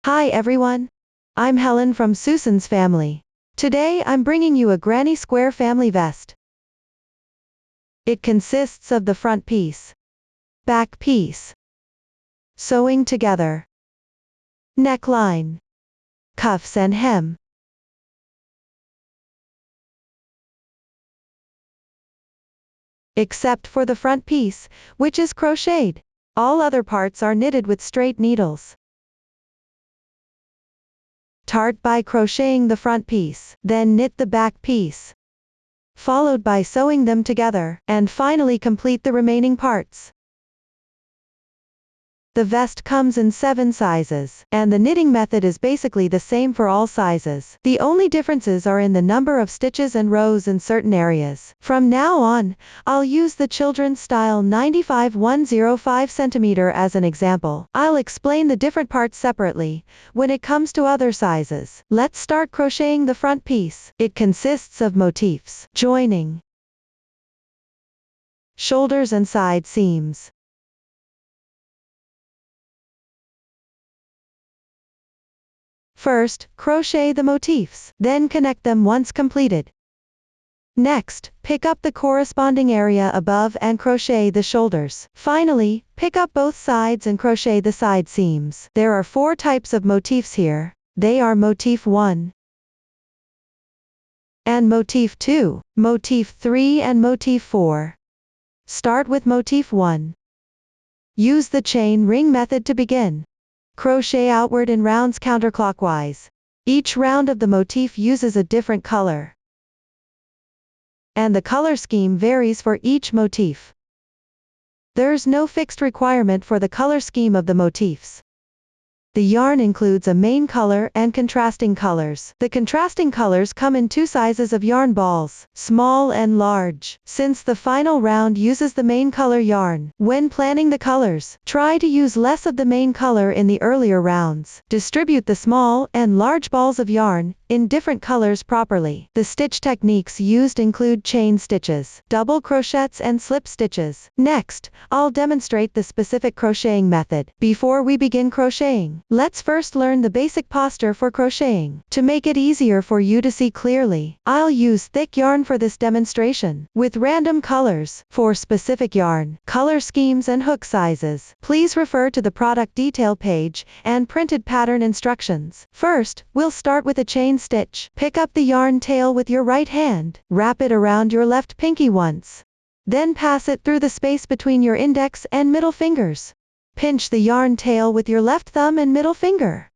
Hi everyone. I'm Helen from Susan's family. Today I'm bringing you a granny square family vest. It consists of the front piece, back piece, sewing together, neckline, cuffs and hem. Except for the front piece, which is crocheted. All other parts are knitted with straight needles. Start by crocheting the front piece, then knit the back piece, followed by sewing them together, and finally complete the remaining parts. The vest comes in 7 sizes, and the knitting method is basically the same for all sizes. The only differences are in the number of stitches and rows in certain areas. From now on, I'll use the children's style 95/105 cm as an example. I'll explain the different parts separately when it comes to other sizes. Let's start crocheting the front piece. It consists of motifs, joining, shoulders and side seams. First, crochet the motifs, then connect them once completed. Next, pick up the corresponding area above and crochet the shoulders. Finally, pick up both sides and crochet the side seams. There are 4 types of motifs here. They are motif 1 and motif 2, motif 3 and motif 4. Start with motif 1. Use the chain ring method to begin. Crochet outward in rounds counterclockwise. Each round of the motif uses a different color, and the color scheme varies for each motif. There's no fixed requirement for the color scheme of the motifs. The yarn includes a main color and contrasting colors. The contrasting colors come in 2 sizes of yarn balls, small and large. Since the final round uses the main color yarn, when planning the colors, try to use less of the main color in the earlier rounds. Distribute the small and large balls of yarn in different colors properly. The stitch techniques used include chain stitches, double crochets and slip stitches. Next, I'll demonstrate the specific crocheting method. Before we begin crocheting, let's first learn the basic posture for crocheting. To make it easier for you to see clearly, I'll use thick yarn for this demonstration, with random colors. For specific yarn, color schemes and hook sizes, please refer to the product detail page and printed pattern instructions. First, we'll start with a chain stitch. Pick up the yarn tail with your right hand, wrap it around your left pinky once. Then pass it through the space between your index and middle fingers. Pinch the yarn tail with your left thumb and middle finger.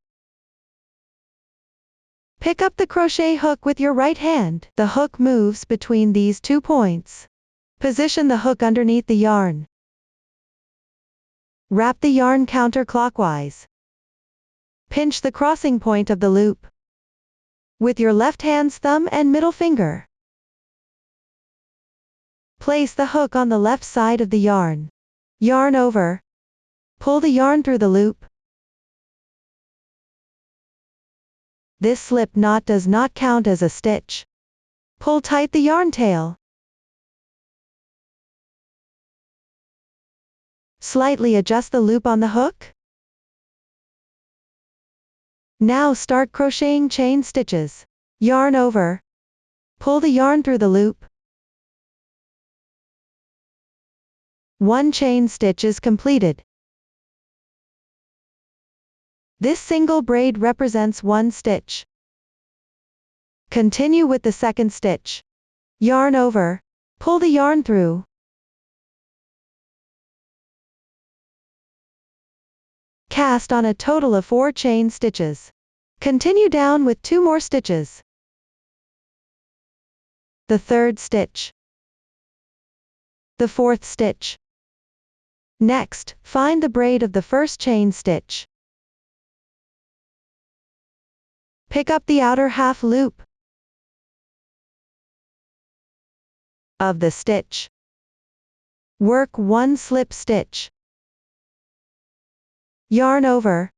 Pick up the crochet hook with your right hand. The hook moves between these 2 points. Position the hook underneath the yarn. Wrap the yarn counterclockwise. Pinch the crossing point of the loop with your left hand's thumb and middle finger. Place the hook on the left side of the yarn. Yarn over. Pull the yarn through the loop. This slip knot does not count as a stitch. Pull tight the yarn tail. Slightly adjust the loop on the hook. Now start crocheting chain stitches. Yarn over. Pull the yarn through the loop. 1 chain stitch is completed. This single braid represents 1 stitch. Continue with the second stitch. Yarn over. Pull the yarn through. Cast on a total of 4 chain stitches. Continue down with 2 more stitches. The 3rd stitch. The 4th stitch. Next, find the braid of the first chain stitch. Pick up the outer half loop of the stitch. Work 1 slip stitch. Yarn over.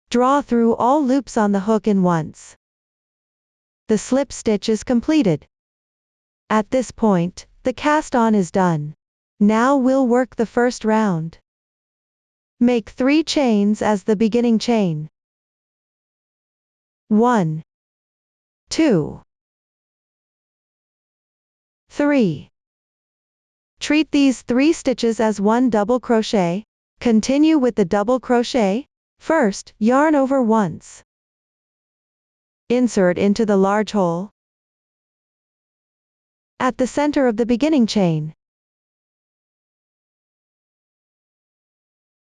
Draw through all loops on the hook in once. The slip stitch is completed. At this point, the cast on is done. Now we'll work the first round. Make 3 chains as the beginning chain. 1, 2, 3. Treat these 3 stitches as one double crochet. Continue with the double crochet. First, yarn over once. Insert into the large hole at the center of the beginning chain.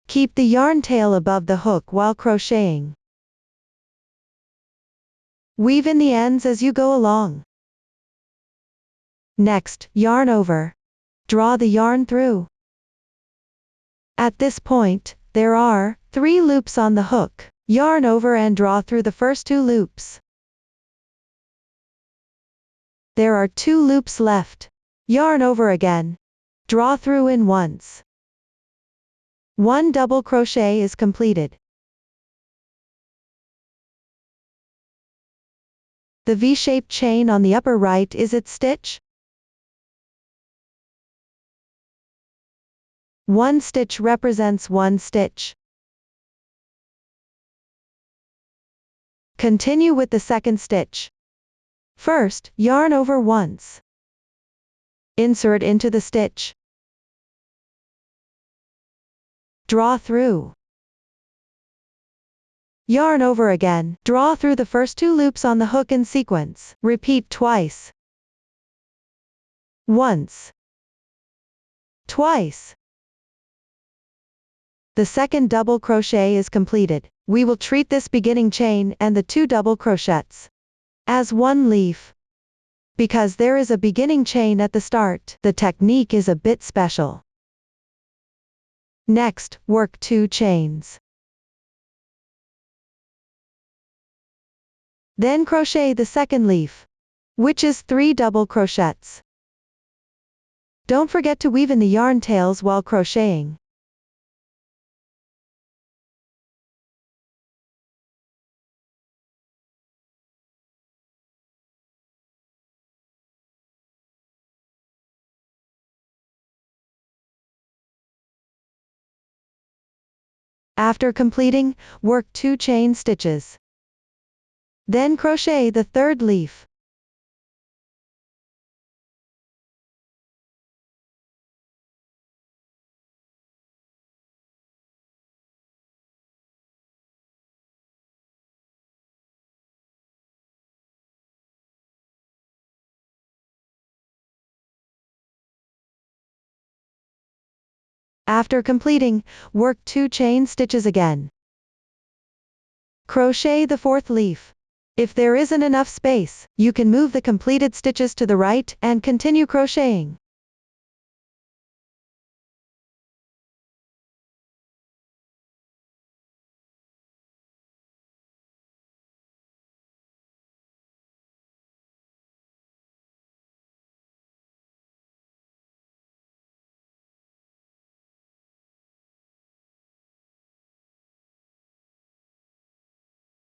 Keep the yarn tail above the hook while crocheting. Weave in the ends as you go along. Next, yarn over. Draw the yarn through. At this point, there are 3 loops on the hook. Yarn over and draw through the first 2 loops. There are 2 loops left. Yarn over again. Draw through in once. 1 double crochet is completed. The V-shaped chain on the upper right is its stitch. 1 stitch represents 1 stitch. Continue with the second stitch. First, yarn over once. Insert into the stitch. Draw through. Yarn over again. Draw through the first 2 loops on the hook in sequence. Repeat twice. Once. Twice. The second double crochet is completed. We will treat this beginning chain and the 2 double crochets as one leaf. Because there is a beginning chain at the start, the technique is a bit special. Next, work 2 chains. Then crochet the second leaf, which is 3 double crochets. Don't forget to weave in the yarn tails while crocheting. After completing, work 2 chain stitches. Then crochet the third leaf. After completing, work 2 chain stitches again. Crochet the fourth leaf. If there isn't enough space, you can move the completed stitches to the right and continue crocheting.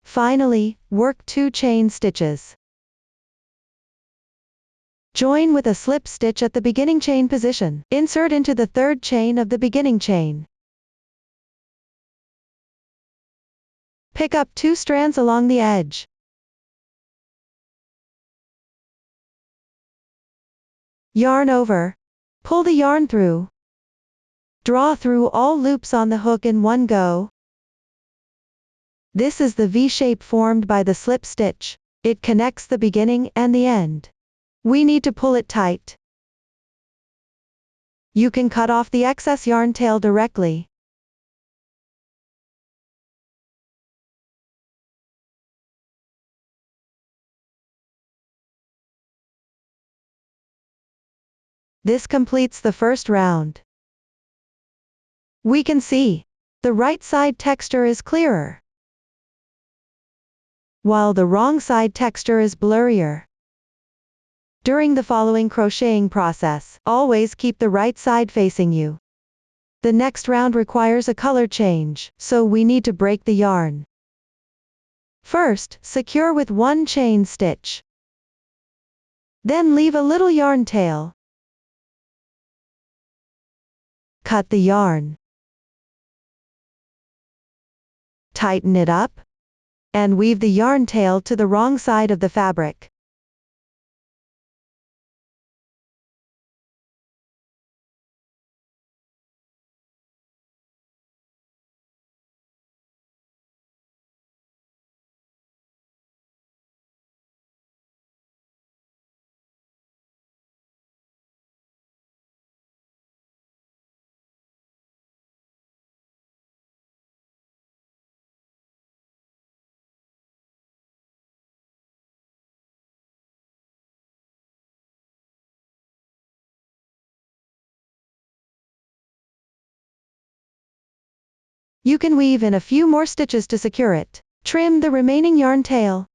Finally, work 2 chain stitches. Join with a slip stitch at the beginning chain position. Insert into the third chain of the beginning chain. Pick up 2 strands along the edge. Yarn over. Pull the yarn through. Draw through all loops on the hook in one go. This is the V shape formed by the slip stitch. It connects the beginning and the end. We need to pull it tight. You can cut off the excess yarn tail directly. This completes the first round. We can see the right side texture is clearer, while the wrong side texture is blurrier. During the following crocheting process, always keep the right side facing you. The next round requires a color change, so we need to break the yarn. First, secure with 1 chain stitch. Then leave a little yarn tail. Cut the yarn. Tighten it up, and weave the yarn tail to the wrong side of the fabric. You can weave in a few more stitches to secure it. Trim the remaining yarn tail.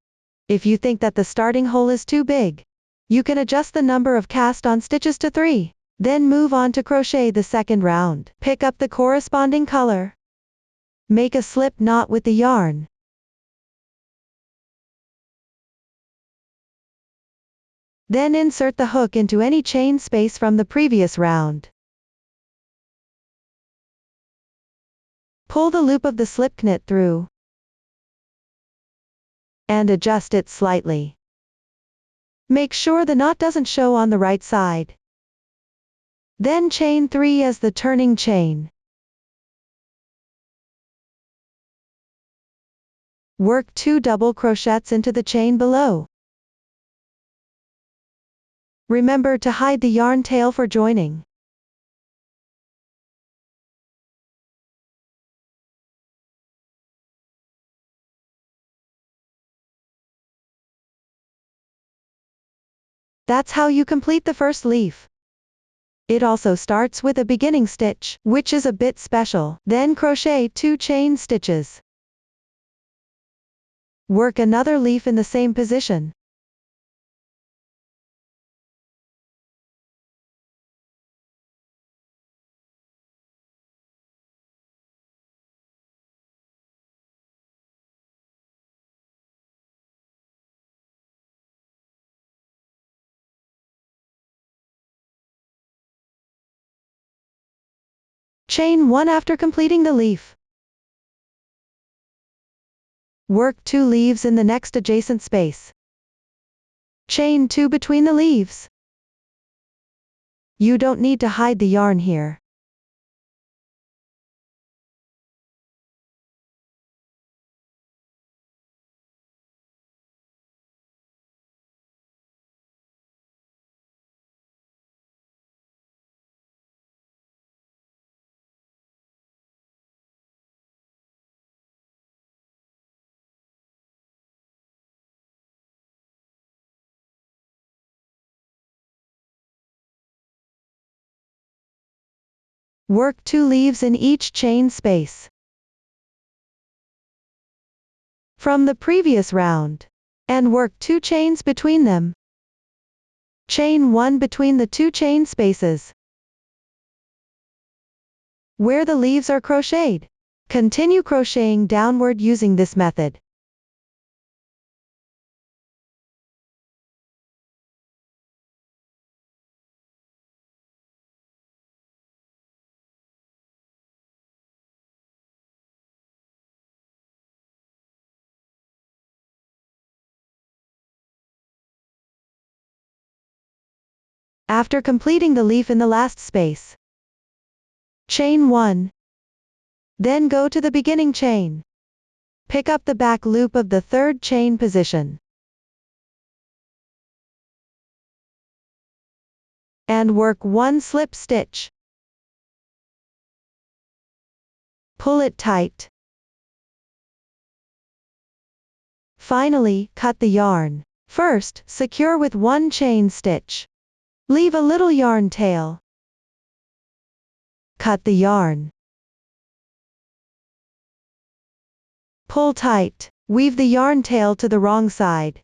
If you think that the starting hole is too big, you can adjust the number of cast-on stitches to 3. Then move on to crochet the second round. Pick up the corresponding color. Make a slip knot with the yarn. Then insert the hook into any chain space from the previous round. Pull the loop of the slip knit through and adjust it slightly. Make sure the knot doesn't show on the right side. Then chain 3 as the turning chain. Work 2 double crochets into the chain below. Remember to hide the yarn tail for joining. That's how you complete the first leaf. It also starts with a beginning stitch, which is a bit special. Then crochet 2 chain stitches. Work another leaf in the same position. Chain 1 after completing the leaf. Work 2 leaves in the next adjacent space. Chain 2 between the leaves. You don't need to hide the yarn here. Work 2 leaves in each chain space from the previous round, and work 2 chains between them. Chain 1 between the 2 chain spaces where the leaves are crocheted. Continue crocheting downward using this method. After completing the leaf in the last space, chain 1. Then go to the beginning chain. Pick up the back loop of the third chain position. And work 1 slip stitch. Pull it tight. Finally, cut the yarn. First, secure with 1 chain stitch. Leave a little yarn tail. Cut the yarn. Pull tight. Weave the yarn tail to the wrong side.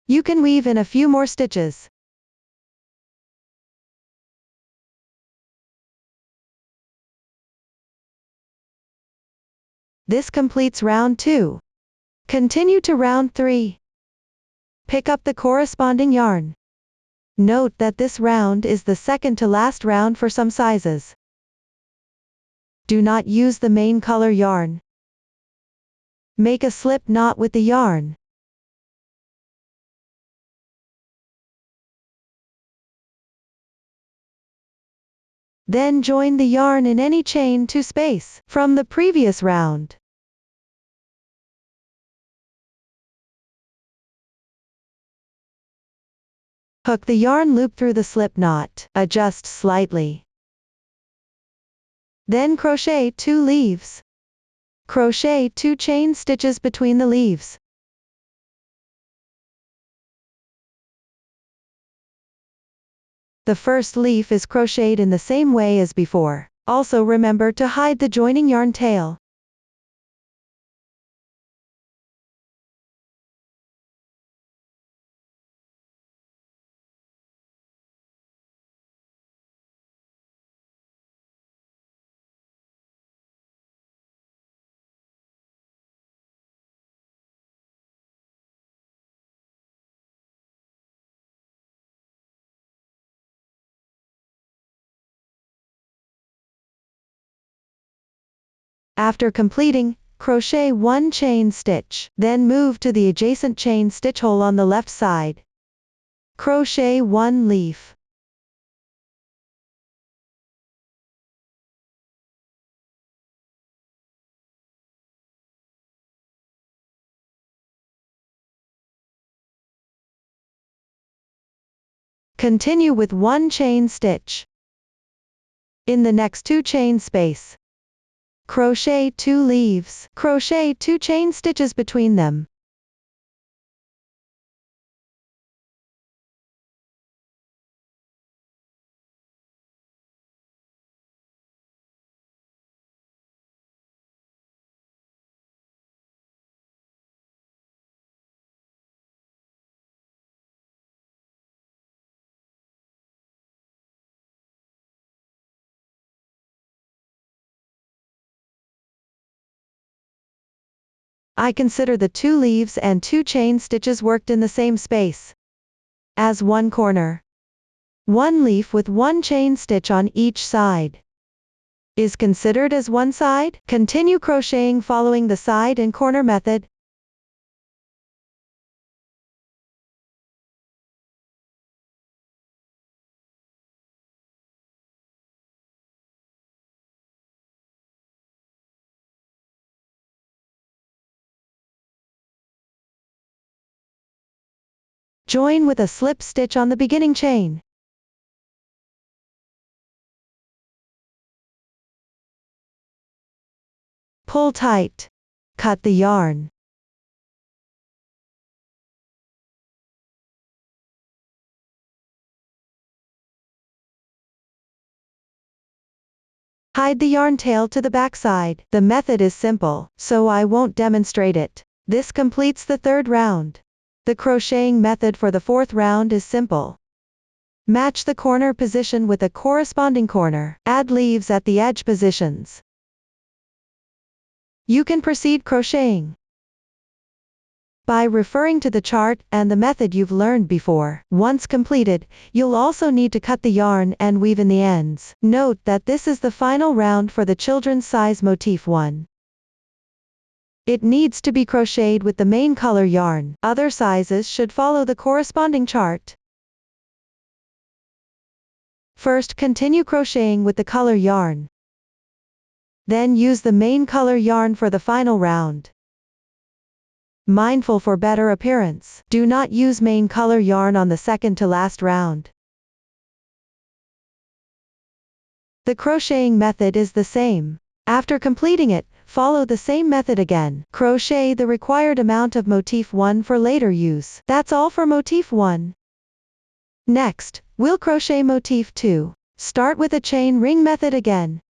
You can weave in a few more stitches. This completes round 2. Continue to round 3. Pick up the corresponding yarn. Note that this round is the second to last round for some sizes. Do not use the main color yarn. Make a slip knot with the yarn. Then join the yarn in any chain 2 space from the previous round. Hook the yarn loop through the slip knot, adjust slightly. Then crochet 2 leaves. Crochet 2 chain stitches between the leaves. The first leaf is crocheted in the same way as before. Also remember to hide the joining yarn tail. After completing, crochet 1 chain stitch, then move to the adjacent chain stitch hole on the left side. Crochet 1 leaf. Continue with 1 chain stitch. In the next 2 chain space, crochet 2 leaves, crochet 2 chain stitches between them. I consider the 2 leaves and 2 chain stitches worked in the same space as one corner. 1 leaf with 1 chain stitch on each side is considered as one side. Continue crocheting following the side and corner method. Join with a slip stitch on the beginning chain. Pull tight. Cut the yarn. Hide the yarn tail to the back side. The method is simple, so I won't demonstrate it. This completes the 3rd round. The crocheting method for the 4th round is simple. Match the corner position with a corresponding corner. Add leaves at the edge positions. You can proceed crocheting by referring to the chart and the method you've learned before. Once completed, you'll also need to cut the yarn and weave in the ends. Note that this is the final round for the children's size motif 1. It needs to be crocheted with the main color yarn. Other sizes should follow the corresponding chart. First, continue crocheting with the color yarn. Then use the main color yarn for the final round. Mindful for better appearance, do not use main color yarn on the second to last round. The crocheting method is the same. After completing it, follow the same method again. Crochet the required amount of motif 1 for later use. That's all for motif 1. Next, we'll crochet motif 2. Start with a chain ring method again.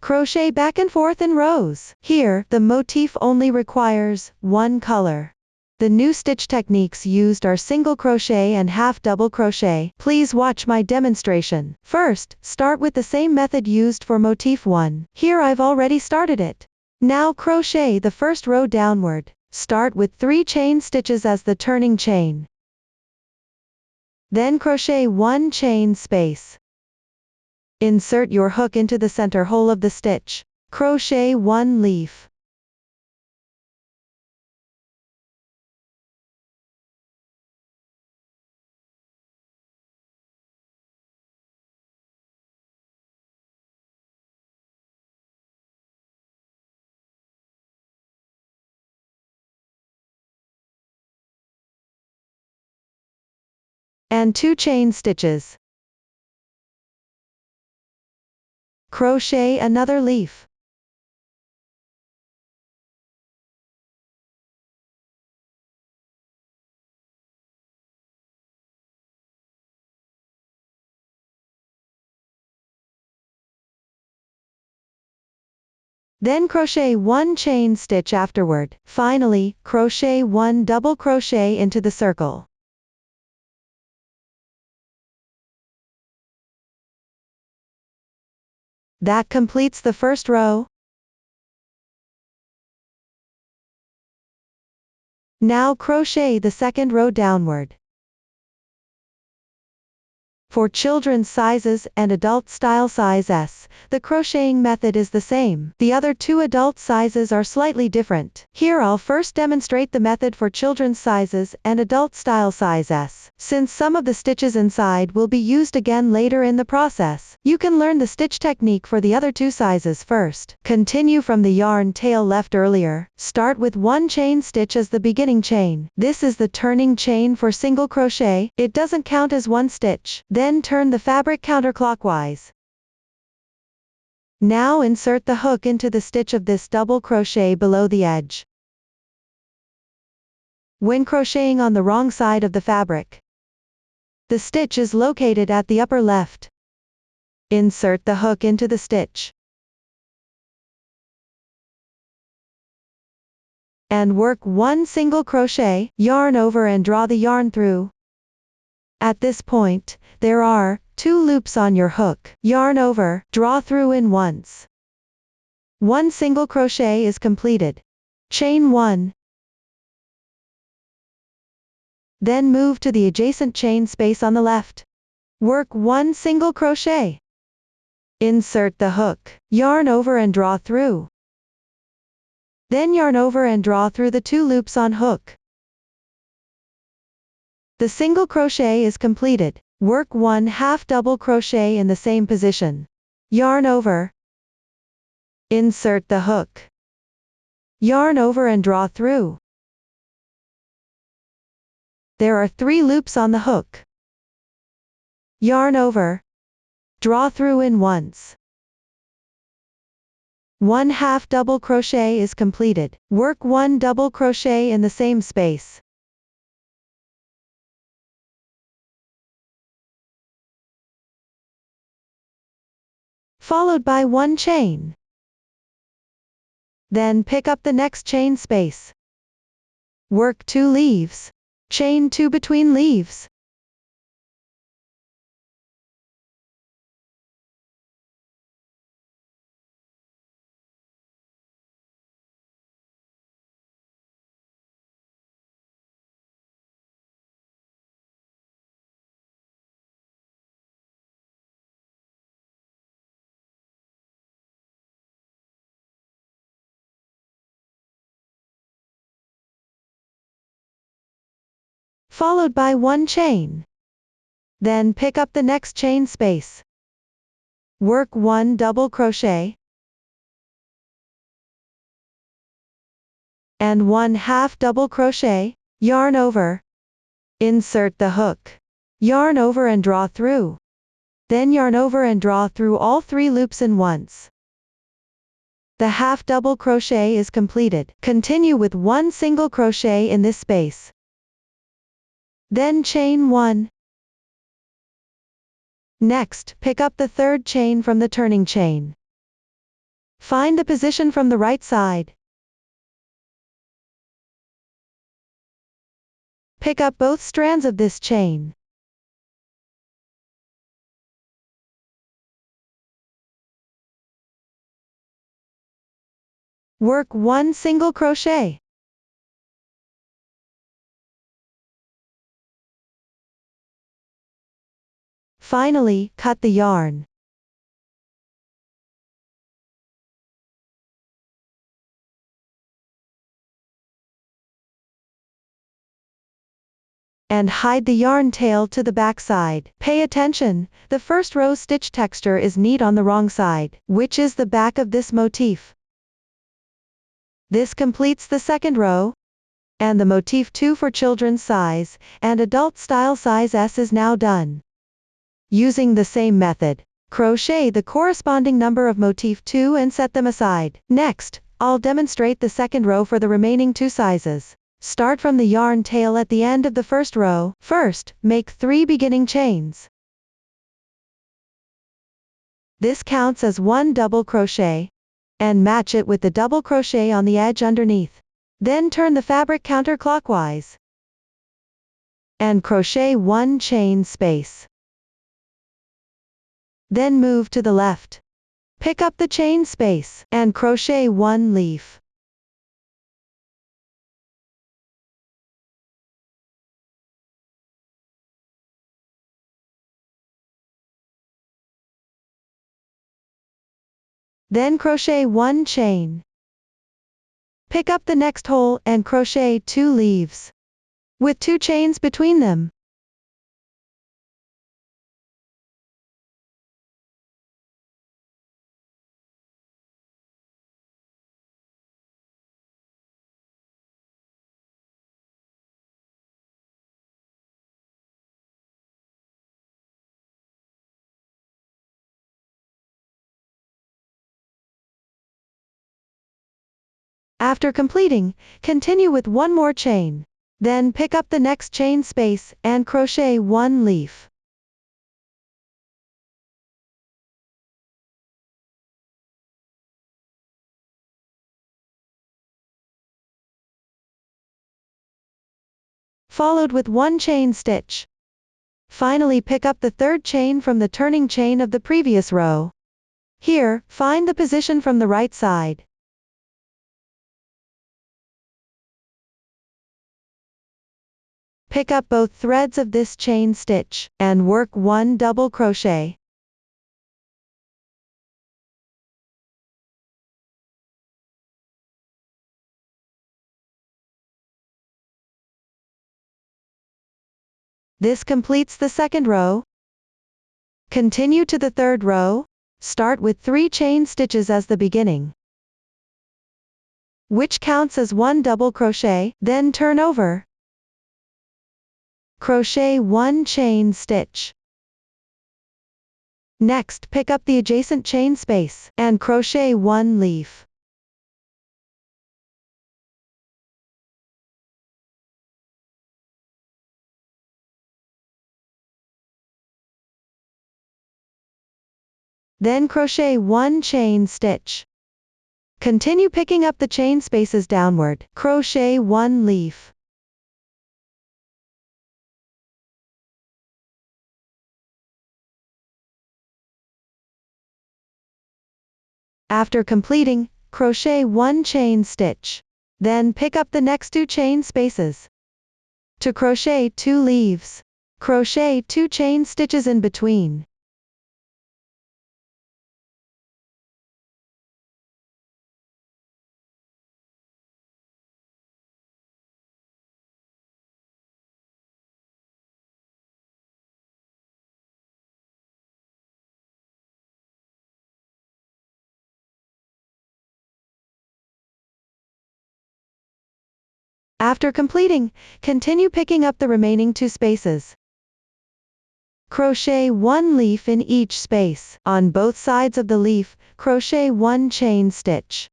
Crochet back and forth in rows. Here, the motif only requires 1 color. The new stitch techniques used are single crochet and half double crochet. Please watch my demonstration. First, start with the same method used for motif 1. Here I've already started it. Now crochet the first row downward. Start with 3 chain stitches as the turning chain. Then crochet 1 chain space. Insert your hook into the center hole of the stitch. Crochet 1 leaf. And 2 chain stitches. Crochet another leaf. Then crochet 1 chain stitch afterward. Finally, crochet 1 double crochet into the circle. That completes the first row. Now crochet the second row downward. For children's sizes and adult style size S, the crocheting method is the same. The other 2 adult sizes are slightly different. Here I'll first demonstrate the method for children's sizes and adult style size S. Since some of the stitches inside will be used again later in the process, you can learn the stitch technique for the other 2 sizes first. Continue from the yarn tail left earlier. Start with 1 chain stitch as the beginning chain. This is the turning chain for single crochet. It doesn't count as 1 stitch. Then turn the fabric counterclockwise. Now insert the hook into the stitch of this double crochet below the edge. When crocheting on the wrong side of the fabric, the stitch is located at the upper left. Insert the hook into the stitch. And work 1 single crochet, yarn over and draw the yarn through. At this point, there are 2 loops on your hook. Yarn over, draw through in once. 1 single crochet is completed. Chain 1. Then move to the adjacent chain space on the left. Work 1 single crochet. Insert the hook, yarn over and draw through. Then yarn over and draw through the 2 loops on hook. The single crochet is completed. Work 1 half double crochet in the same position. Yarn over. Insert the hook. Yarn over and draw through. There are 3 loops on the hook. Yarn over. Draw through in once. 1 half double crochet is completed. Work 1 double crochet in the same space. Followed by 1 chain. Then pick up the next chain space. Work 2 leaves. Chain 2 between leaves. Followed by 1 chain. Then pick up the next chain space. Work 1 double crochet. And 1 half double crochet, yarn over. Insert the hook. Yarn over and draw through. Then yarn over and draw through all 3 loops in once. The half double crochet is completed. Continue with 1 single crochet in this space. Then chain 1. Next, pick up the 3rd chain from the turning chain. Find the position from the right side. Pick up both strands of this chain. Work 1 single crochet. Finally, cut the yarn. And hide the yarn tail to the back side. Pay attention, the first row stitch texture is neat on the wrong side, which is the back of this motif. This completes the second row, and the motif 2 for children's size, and adult style size S is now done. Using the same method, crochet the corresponding number of motif 2 and set them aside. Next, I'll demonstrate the second row for the remaining 2 sizes. Start from the yarn tail at the end of the first row. First, make 3 beginning chains. This counts as 1 double crochet, and match it with the double crochet on the edge underneath. Then turn the fabric counterclockwise, and crochet 1 chain space. Then move to the left. Pick up the chain space, and crochet 1 leaf. Then crochet 1 chain. Pick up the next hole and crochet 2 leaves, with 2 chains between them. After completing, continue with 1 more chain. Then pick up the next chain space and crochet 1 leaf. Followed with 1 chain stitch. Finally, pick up the third chain from the turning chain of the previous row. Here, find the position from the right side. Pick up both threads of this chain stitch, and work 1 double crochet. This completes the second row. Continue to the third row. Start with 3 chain stitches as the beginning, which counts as 1 double crochet, then turn over. Crochet 1 chain stitch. Next, pick up the adjacent chain space, and crochet 1 leaf. Then crochet 1 chain stitch. Continue picking up the chain spaces downward, crochet 1 leaf. After completing, crochet 1 chain stitch. Then pick up the next 2 chain spaces. To crochet 2 leaves, crochet 2 chain stitches in between. After completing, continue picking up the remaining 2 spaces. Crochet 1 leaf in each space. On both sides of the leaf, crochet 1 chain stitch.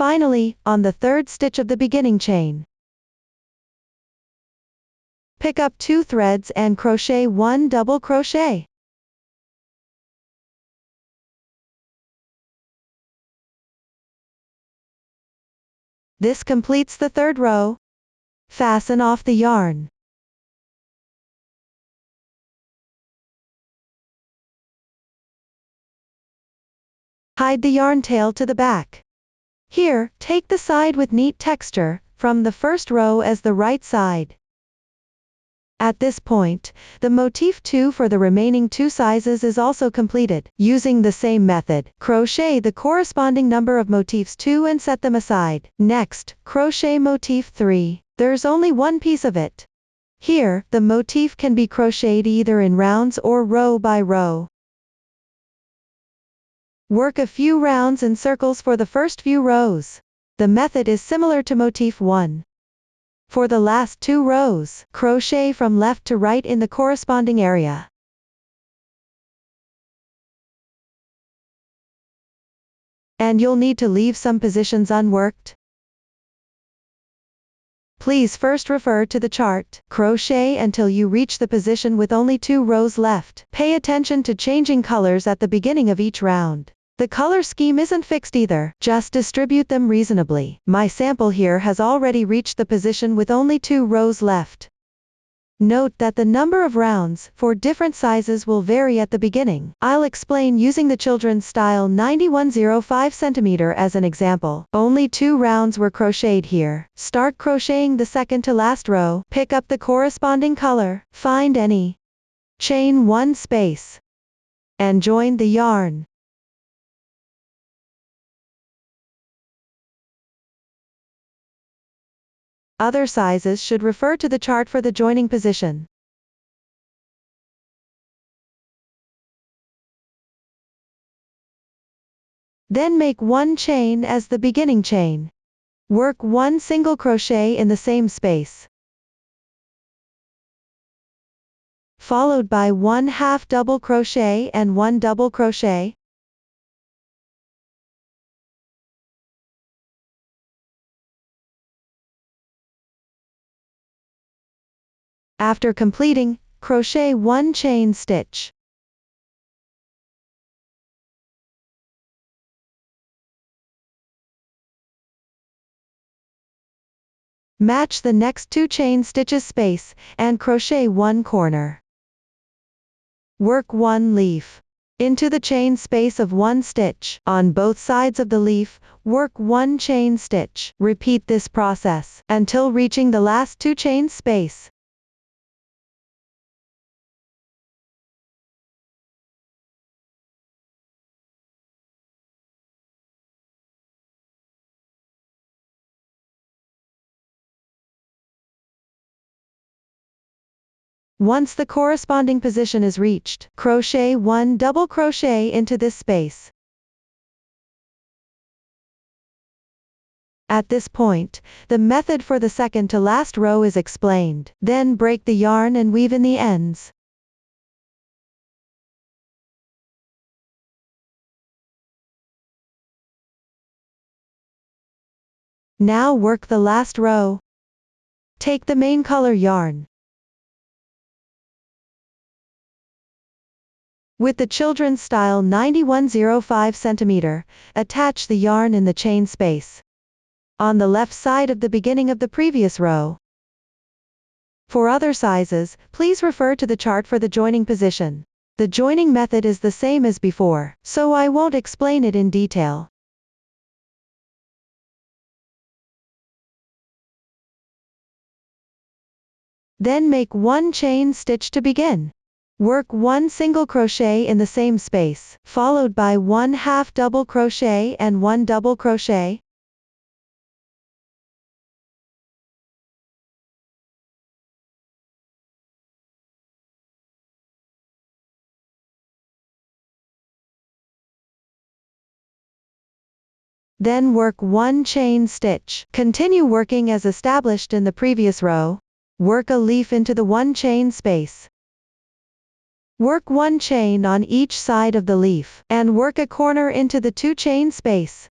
Finally, on the third stitch of the beginning chain, pick up 2 threads and crochet 1 double crochet. This completes the third row. Fasten off the yarn. Hide the yarn tail to the back. Here, take the side with neat texture, from the first row as the right side. At this point, the motif 2 for the remaining 2 sizes is also completed. Using the same method, crochet the corresponding number of motifs 2 and set them aside. Next, crochet motif 3. There's only one piece of it. Here, the motif can be crocheted either in rounds or row by row. Work a few rounds and circles for the first few rows. The method is similar to motif 1. For the last 2 rows, crochet from left to right in the corresponding area. And you'll need to leave some positions unworked. Please first refer to the chart. Crochet until you reach the position with only 2 rows left. Pay attention to changing colors at the beginning of each round. The color scheme isn't fixed either, just distribute them reasonably. My sample here has already reached the position with only 2 rows left. Note that the number of rounds, for different sizes will vary at the beginning. I'll explain using the children's style 9105 cm as an example. Only 2 rounds were crocheted here. Start crocheting the second to last row, pick up the corresponding color, find any, chain 1 space, and join the yarn. Other sizes should refer to the chart for the joining position. Then make 1 chain as the beginning chain. Work 1 single crochet in the same space, followed by 1 half double crochet and 1 double crochet. After completing, crochet 1 chain stitch. Match the next 2 chain stitches space, and crochet 1 corner. Work 1 leaf into the chain space of 1 stitch. On both sides of the leaf, work 1 chain stitch. Repeat this process until reaching the last 2 chain space. Once the corresponding position is reached, crochet 1 double crochet into this space. At this point, the method for the second to last row is explained. Then break the yarn and weave in the ends. Now work the last row. Take the main color yarn. With the children's style 9105 cm, attach the yarn in the chain space on the left side of the beginning of the previous row. For other sizes, please refer to the chart for the joining position. The joining method is the same as before, so I won't explain it in detail. Then make 1 chain stitch to begin. Work 1 single crochet in the same space, followed by 1 half double crochet and 1 double crochet. Then work 1 chain stitch. Continue working as established in the previous row. Work a leaf into the 1 chain space. Work 1 chain on each side of the leaf, and work a corner into the 2 chain space.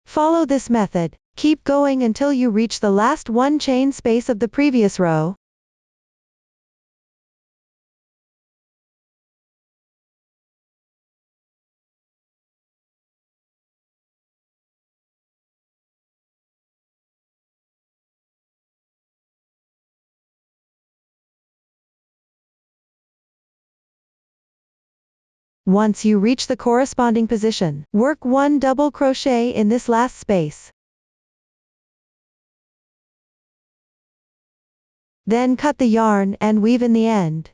Follow this method. Keep going until you reach the last one chain space of the previous row. Once you reach the corresponding position, work 1 double crochet in this last space. Then cut the yarn and weave in the end.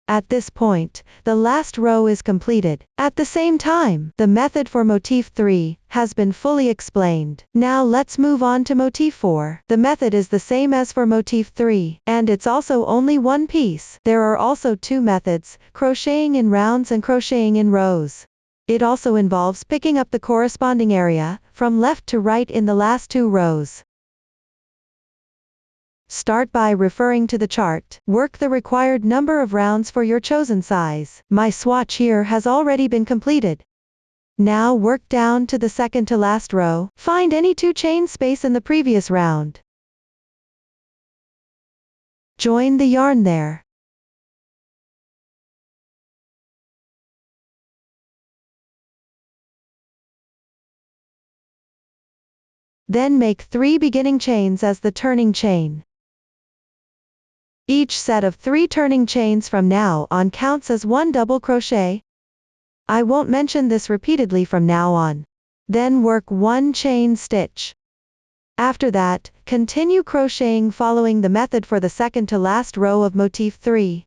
At this point, the last row is completed. At the same time, the method for motif 3 has been fully explained. Now let's move on to motif 4. The method is the same as for motif 3, and it's also only one piece. There are also two methods, crocheting in rounds and crocheting in rows. It also involves picking up the corresponding area, from left to right in the last two rows. Start by referring to the chart. Work the required number of rounds for your chosen size. My swatch here has already been completed. Now work down to the second to last row. Find any two chain space in the previous round. Join the yarn there. Then make 3 beginning chains as the turning chain. Each set of 3 turning chains from now on counts as 1 double crochet. I won't mention this repeatedly from now on. Then work 1 chain stitch. After that, continue crocheting following the method for the second to last row of motif 3.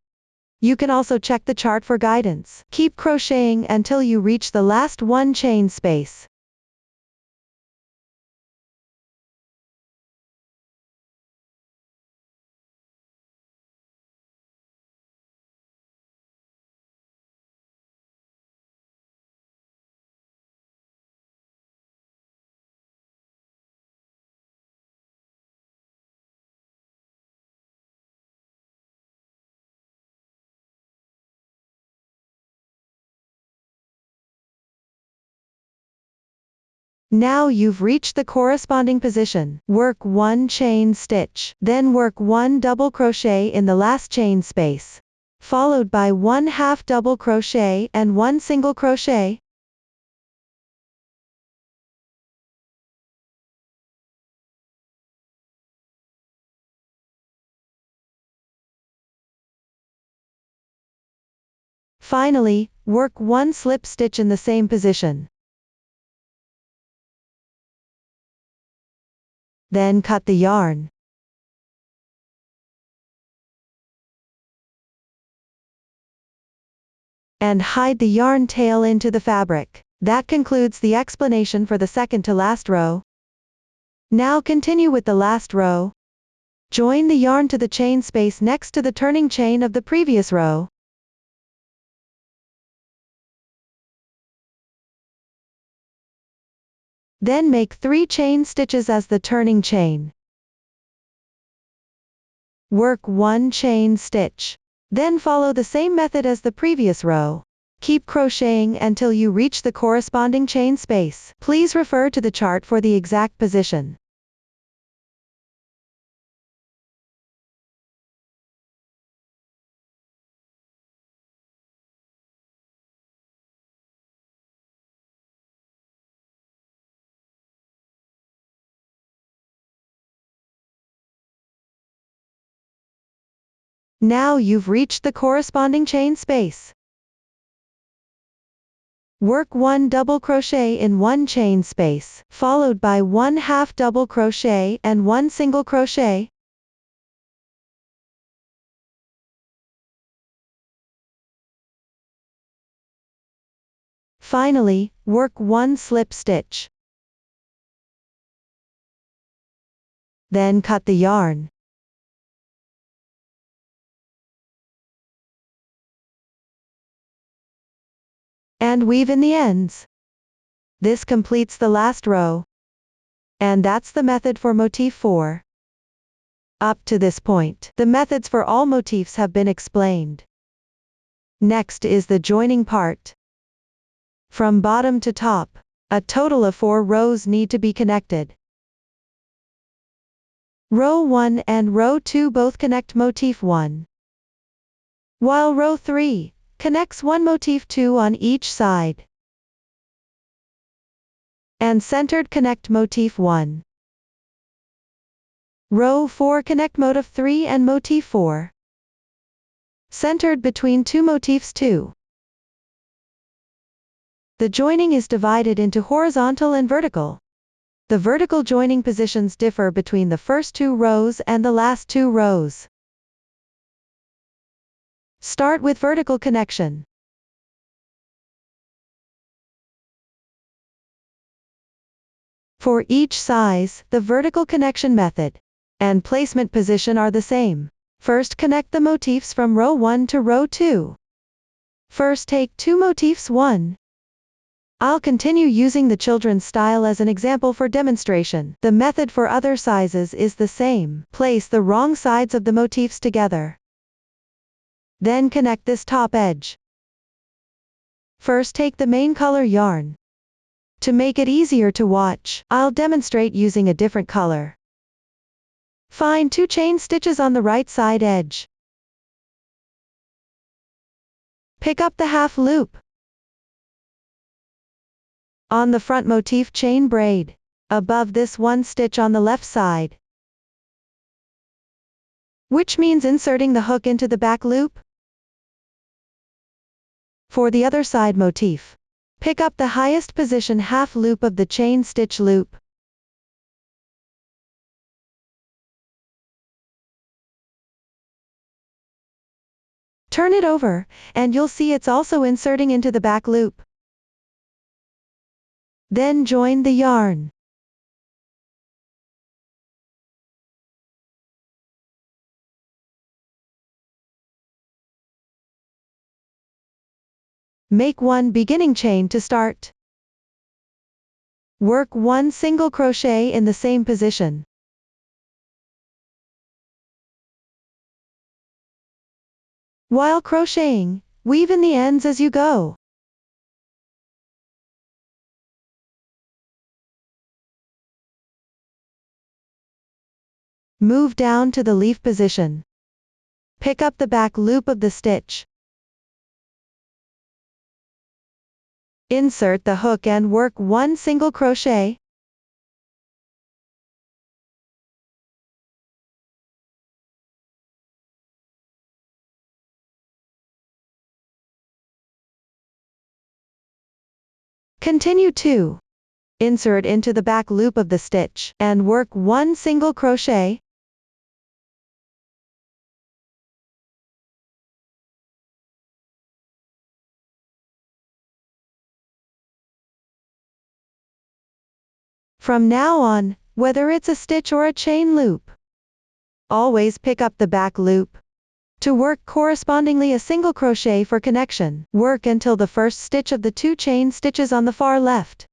You can also check the chart for guidance. Keep crocheting until you reach the last 1 chain space. Now you've reached the corresponding position. Work 1 chain stitch, then work 1 double crochet in the last chain space, followed by 1 half double crochet and 1 single crochet. Finally, work 1 slip stitch in the same position. Then cut the yarn. And hide the yarn tail into the fabric. That concludes the explanation for the second to last row. Now continue with the last row. Join the yarn to the chain space next to the turning chain of the previous row. Then make 3 chain stitches as the turning chain. Work 1 chain stitch. Then follow the same method as the previous row. Keep crocheting until you reach the corresponding chain space. Please refer to the chart for the exact position. Now you've reached the corresponding chain space. Work 1 double crochet in 1 chain space, followed by 1 half double crochet and 1 single crochet. Finally, work 1 slip stitch. Then cut the yarn. And weave in the ends. This completes the last row. And that's the method for motif 4. Up to this point, the methods for all motifs have been explained. Next is the joining part. From bottom to top, a total of 4 rows need to be connected. Row 1 and row 2 both connect motif 1, while row 3 connects one motif 2 on each side, and centered connect motif 1. Row 4 connect motif 3 and motif 4, centered between 2 motifs 2. The joining is divided into horizontal and vertical. The vertical joining positions differ between the first 2 rows and the last 2 rows. Start with vertical connection. For each size, the vertical connection method and placement position are the same. First, connect the motifs from row 1 to row 2. First, take 2 motifs 1. I'll continue using the children's style as an example for demonstration. The method for other sizes is the same. Place the wrong sides of the motifs together. Then connect this top edge. First, take the main color yarn. To make it easier to watch, I'll demonstrate using a different color. Find 2 chain stitches on the right side edge. Pick up the half loop. On the front motif, chain braid above this 1 stitch on the left side, which means inserting the hook into the back loop. For the other side motif, pick up the highest position half loop of the chain stitch loop. Turn it over, and you'll see it's also inserting into the back loop. Then join the yarn. Make 1 beginning chain to start. Work 1 single crochet in the same position. While crocheting, weave in the ends as you go. Move down to the leaf position. Pick up the back loop of the stitch. Insert the hook and work 1 single crochet. Continue to insert into the back loop of the stitch and work 1 single crochet. From now on, whether it's a stitch or a chain loop, always pick up the back loop. To work correspondingly a single crochet for connection, work until the first stitch of the 2 chain stitches on the far left.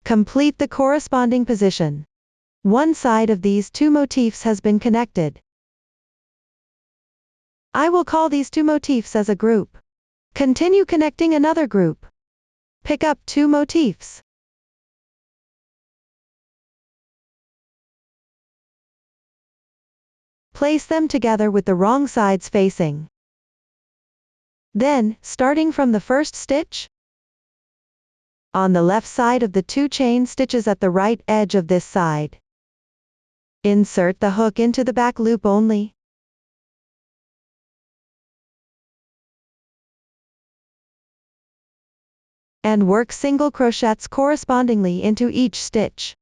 Complete the corresponding position. One side of these 2 motifs has been connected. I will call these 2 motifs as a group. Continue connecting another group. Pick up 2 motifs. Place them together with the wrong sides facing. Then, starting from the first stitch, on the left side of the 2 chain stitches at the right edge of this side, insert the hook into the back loop only. And work single crochets correspondingly into each stitch.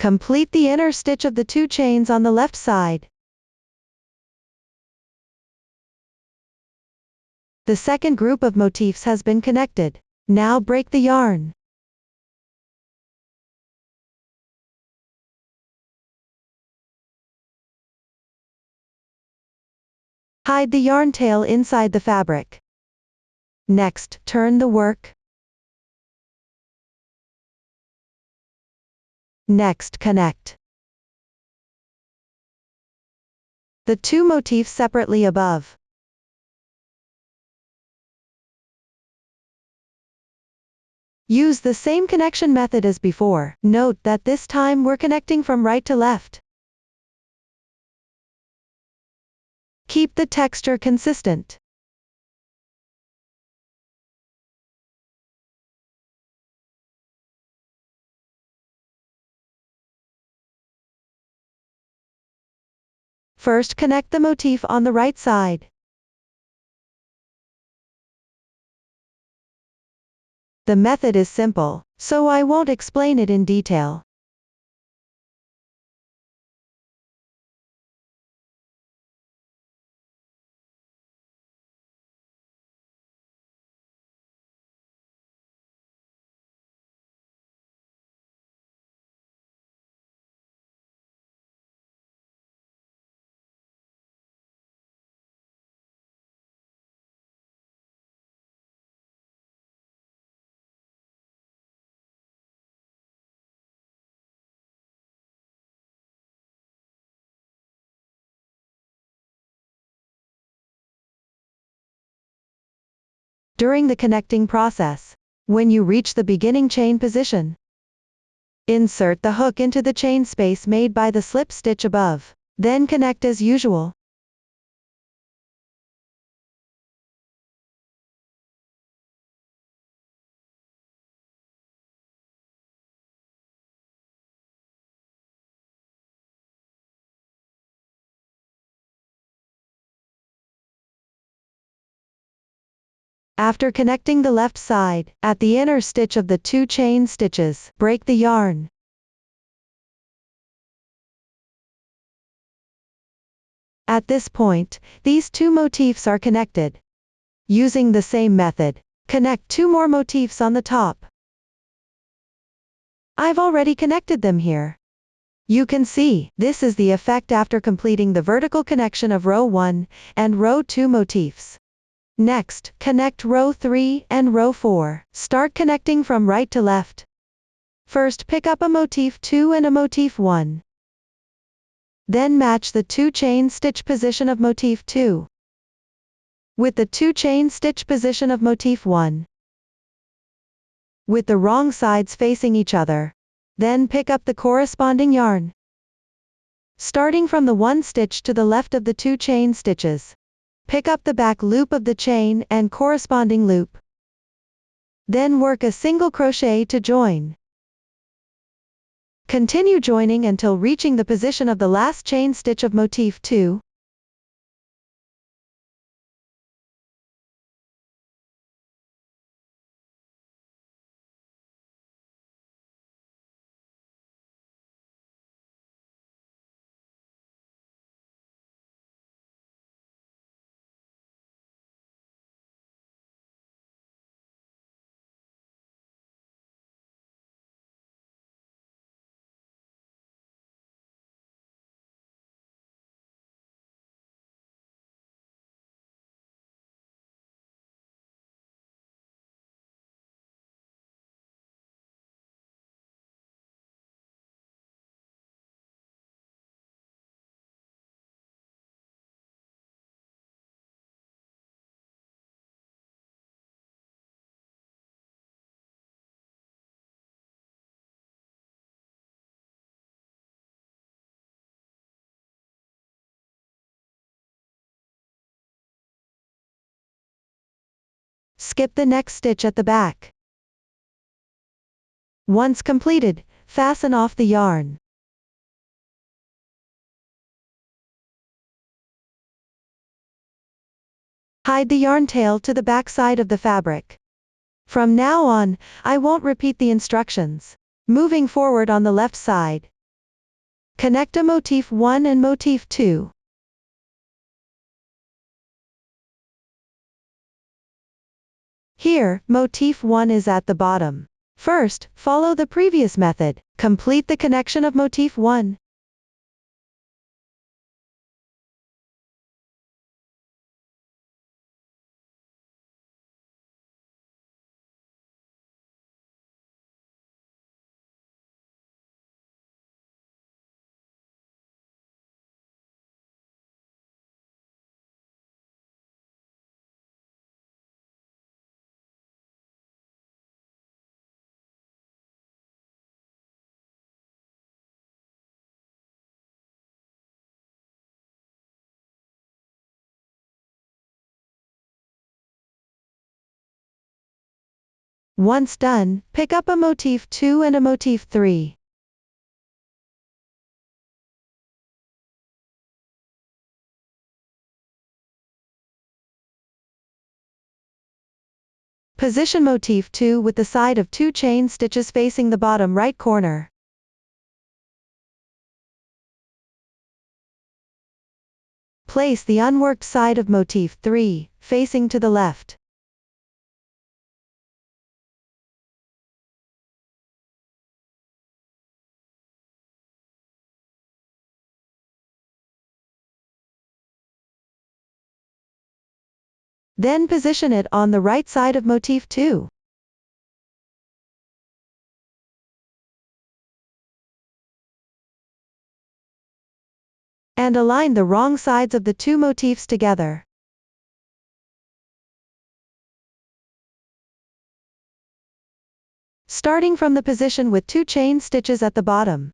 Complete the inner stitch of the 2 chains on the left side. The second group of motifs has been connected. Now break the yarn. Hide the yarn tail inside the fabric. Next, turn the work. Next, connect the 2 motifs separately above. Use the same connection method as before. Note that this time we're connecting from right to left. Keep the texture consistent. First, connect the motif on the right side. The method is simple, so I won't explain it in detail. During the connecting process, when you reach the beginning chain position, insert the hook into the chain space made by the slip stitch above. Then connect as usual. After connecting the left side, at the inner stitch of the 2 chain stitches, break the yarn. At this point, these 2 motifs are connected. Using the same method, connect 2 more motifs on the top. I've already connected them here. You can see, this is the effect after completing the vertical connection of row 1 and row 2 motifs. Next, connect row 3 and row 4. Start connecting from right to left. First, pick up a motif 2 and a motif 1. Then match the 2 chain stitch position of motif 2 with the 2 chain stitch position of motif 1 with the wrong sides facing each other. Then pick up the corresponding yarn. Starting from the 1 stitch to the left of the 2 chain stitches, pick up the back loop of the chain and corresponding loop. Then work a single crochet to join. Continue joining until reaching the position of the last chain stitch of motif 2. Skip the next stitch at the back. Once completed, fasten off the yarn. Hide the yarn tail to the back side of the fabric. From now on, I won't repeat the instructions. Moving forward on the left side, Connect a motif 1 and motif 2. Here, motif 1 is at the bottom. First, follow the previous method. Complete the connection of motif 1. Once done, pick up a motif 2 and a motif 3. Position motif 2 with the side of 2 chain stitches facing the bottom right corner. Place the unworked side of motif 3, facing to the left. Then position it on the right side of motif 2. And align the wrong sides of the two motifs together. Starting from the position with 2 chain stitches at the bottom.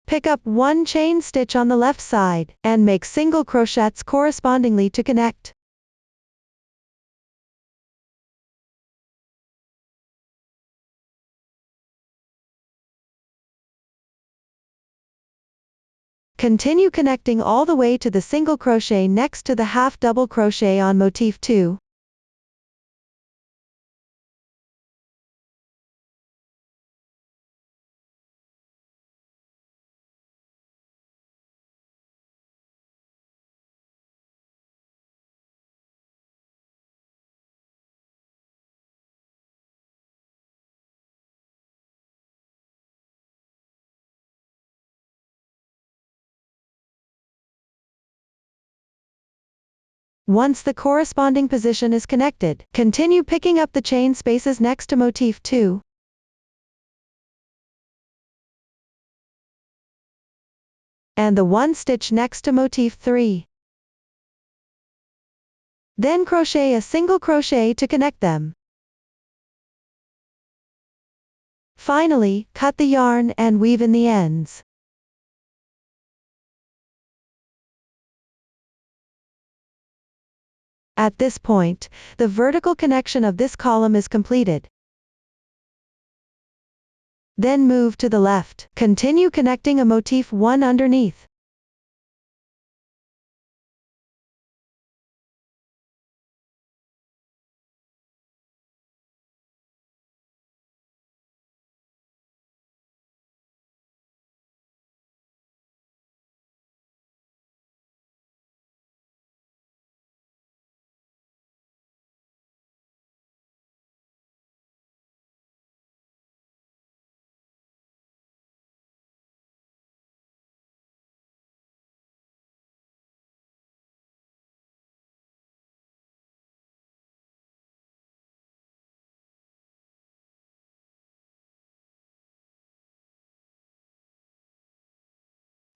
Pick up 1 chain stitch on the left side, and make single crochets correspondingly to connect. Continue connecting all the way to the single crochet next to the half double crochet on motif 2. Once the corresponding position is connected, continue picking up the chain spaces next to motif 2. And the 1 stitch next to motif 3. Then crochet a single crochet to connect them. Finally, cut the yarn and weave in the ends. At this point, the vertical connection of this column is completed. Then move to the left. Continue connecting a motif 1 underneath.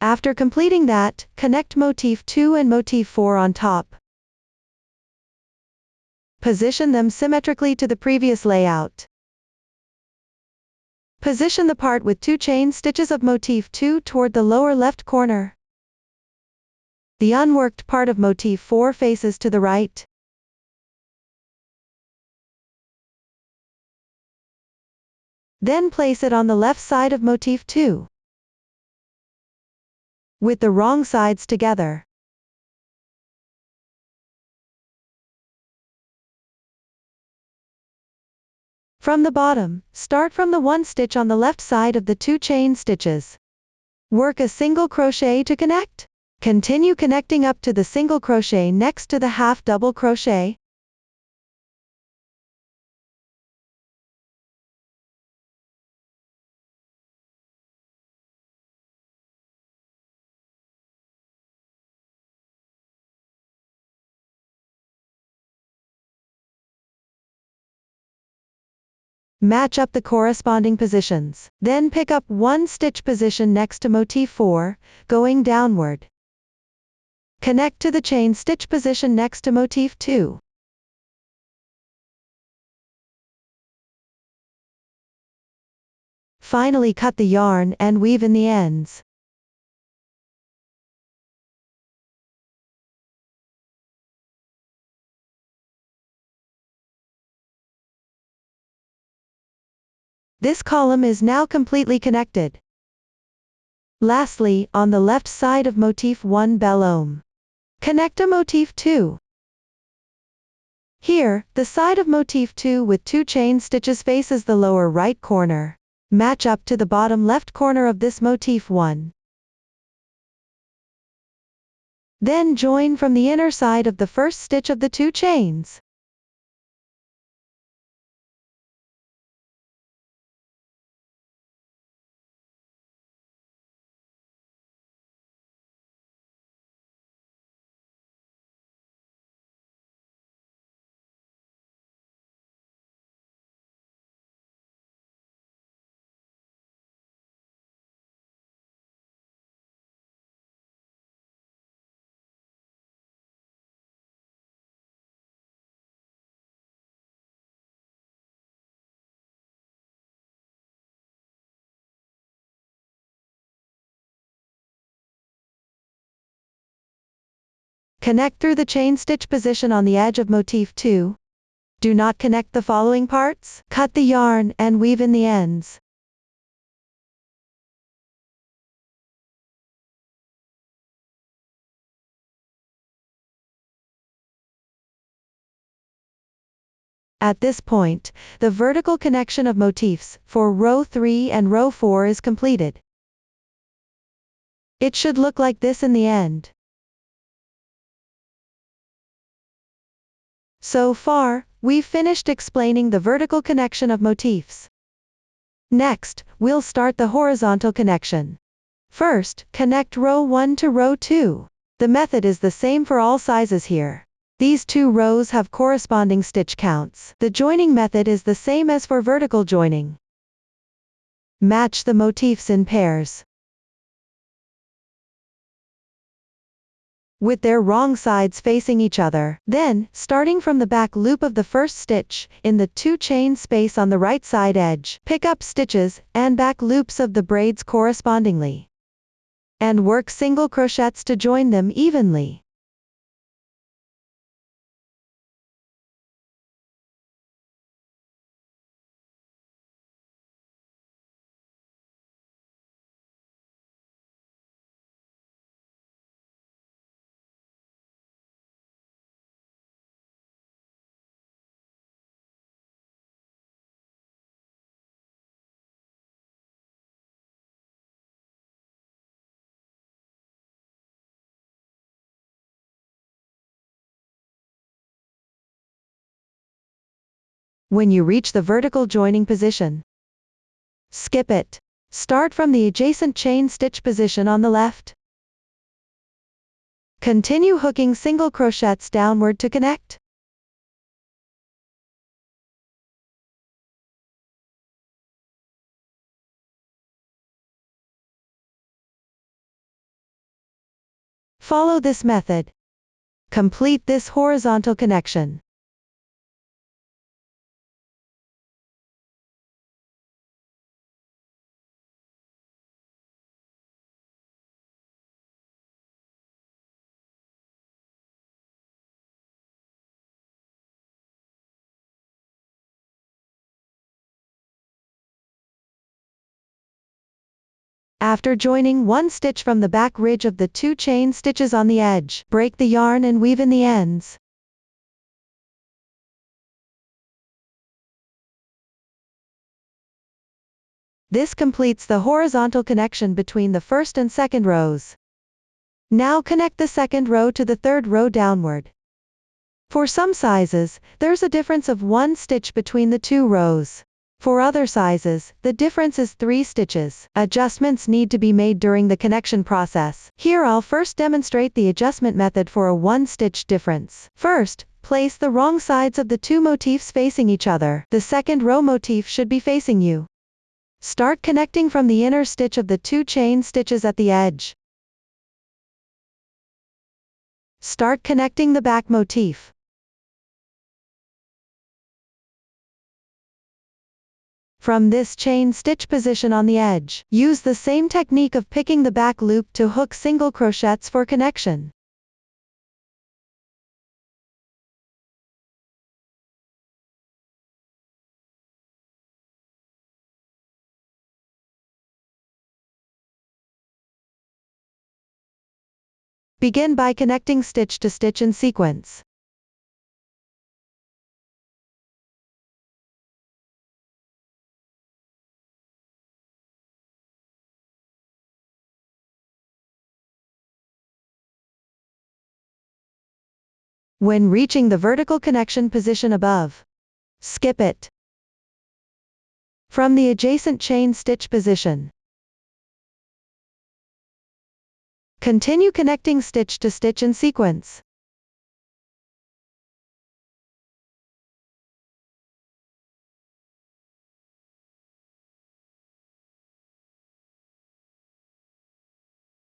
After completing that, connect motif 2 and motif 4 on top. Position them symmetrically to the previous layout. Position the part with 2 chain stitches of motif 2 toward the lower left corner. The unworked part of motif 4 faces to the right. Then place it on the left side of motif 2. With the wrong sides together. From the bottom, start from the 1 stitch on the left side of the 2 chain stitches. Work a single crochet to connect. Continue connecting up to the single crochet next to the half double crochet. Match up the corresponding positions. Then pick up one stitch position next to motif 4, going downward. Connect to the chain stitch position next to motif 2. Finally cut the yarn and weave in the ends. This column is now completely connected. Lastly, on the left side of motif 1 bellome, connect a motif 2. Here, the side of motif 2 with 2 chain stitches faces the lower right corner. Match up to the bottom left corner of this motif 1. Then join from the inner side of the first stitch of the 2 chains. Connect through the chain stitch position on the edge of motif 2. Do not connect the following parts. Cut the yarn and weave in the ends. At this point, the vertical connection of motifs for row 3 and row 4 is completed. It should look like this in the end. So far, we've finished explaining the vertical connection of motifs. Next, we'll start the horizontal connection. First, connect row 1 to row 2. The method is the same for all sizes here. These 2 rows have corresponding stitch counts. The joining method is the same as for vertical joining. Match the motifs in pairs, with their wrong sides facing each other. Then, starting from the back loop of the first stitch, in the 2 chain space on the right side edge, pick up stitches and back loops of the braids correspondingly, and work single crochets to join them evenly. When you reach the vertical joining position, skip it. Start from the adjacent chain stitch position on the left. Continue hooking single crochets downward to connect. Follow this method. Complete this horizontal connection. After joining one stitch from the back ridge of the 2 chain stitches on the edge, break the yarn and weave in the ends. This completes the horizontal connection between the first and second rows. Now connect the second row to the third row downward. For some sizes, there's a difference of 1 stitch between the 2 rows. For other sizes, the difference is 3 stitches. Adjustments need to be made during the connection process. Here I'll first demonstrate the adjustment method for a 1-stitch difference. First, place the wrong sides of the 2 motifs facing each other. The second row motif should be facing you. Start connecting from the inner stitch of the 2 chain stitches at the edge. Start connecting the back motif. From this chain stitch position on the edge, use the same technique of picking the back loop to hook single crochets for connection. Begin by connecting stitch to stitch in sequence. When reaching the vertical connection position above, skip it. From the adjacent chain stitch position, continue connecting stitch to stitch in sequence.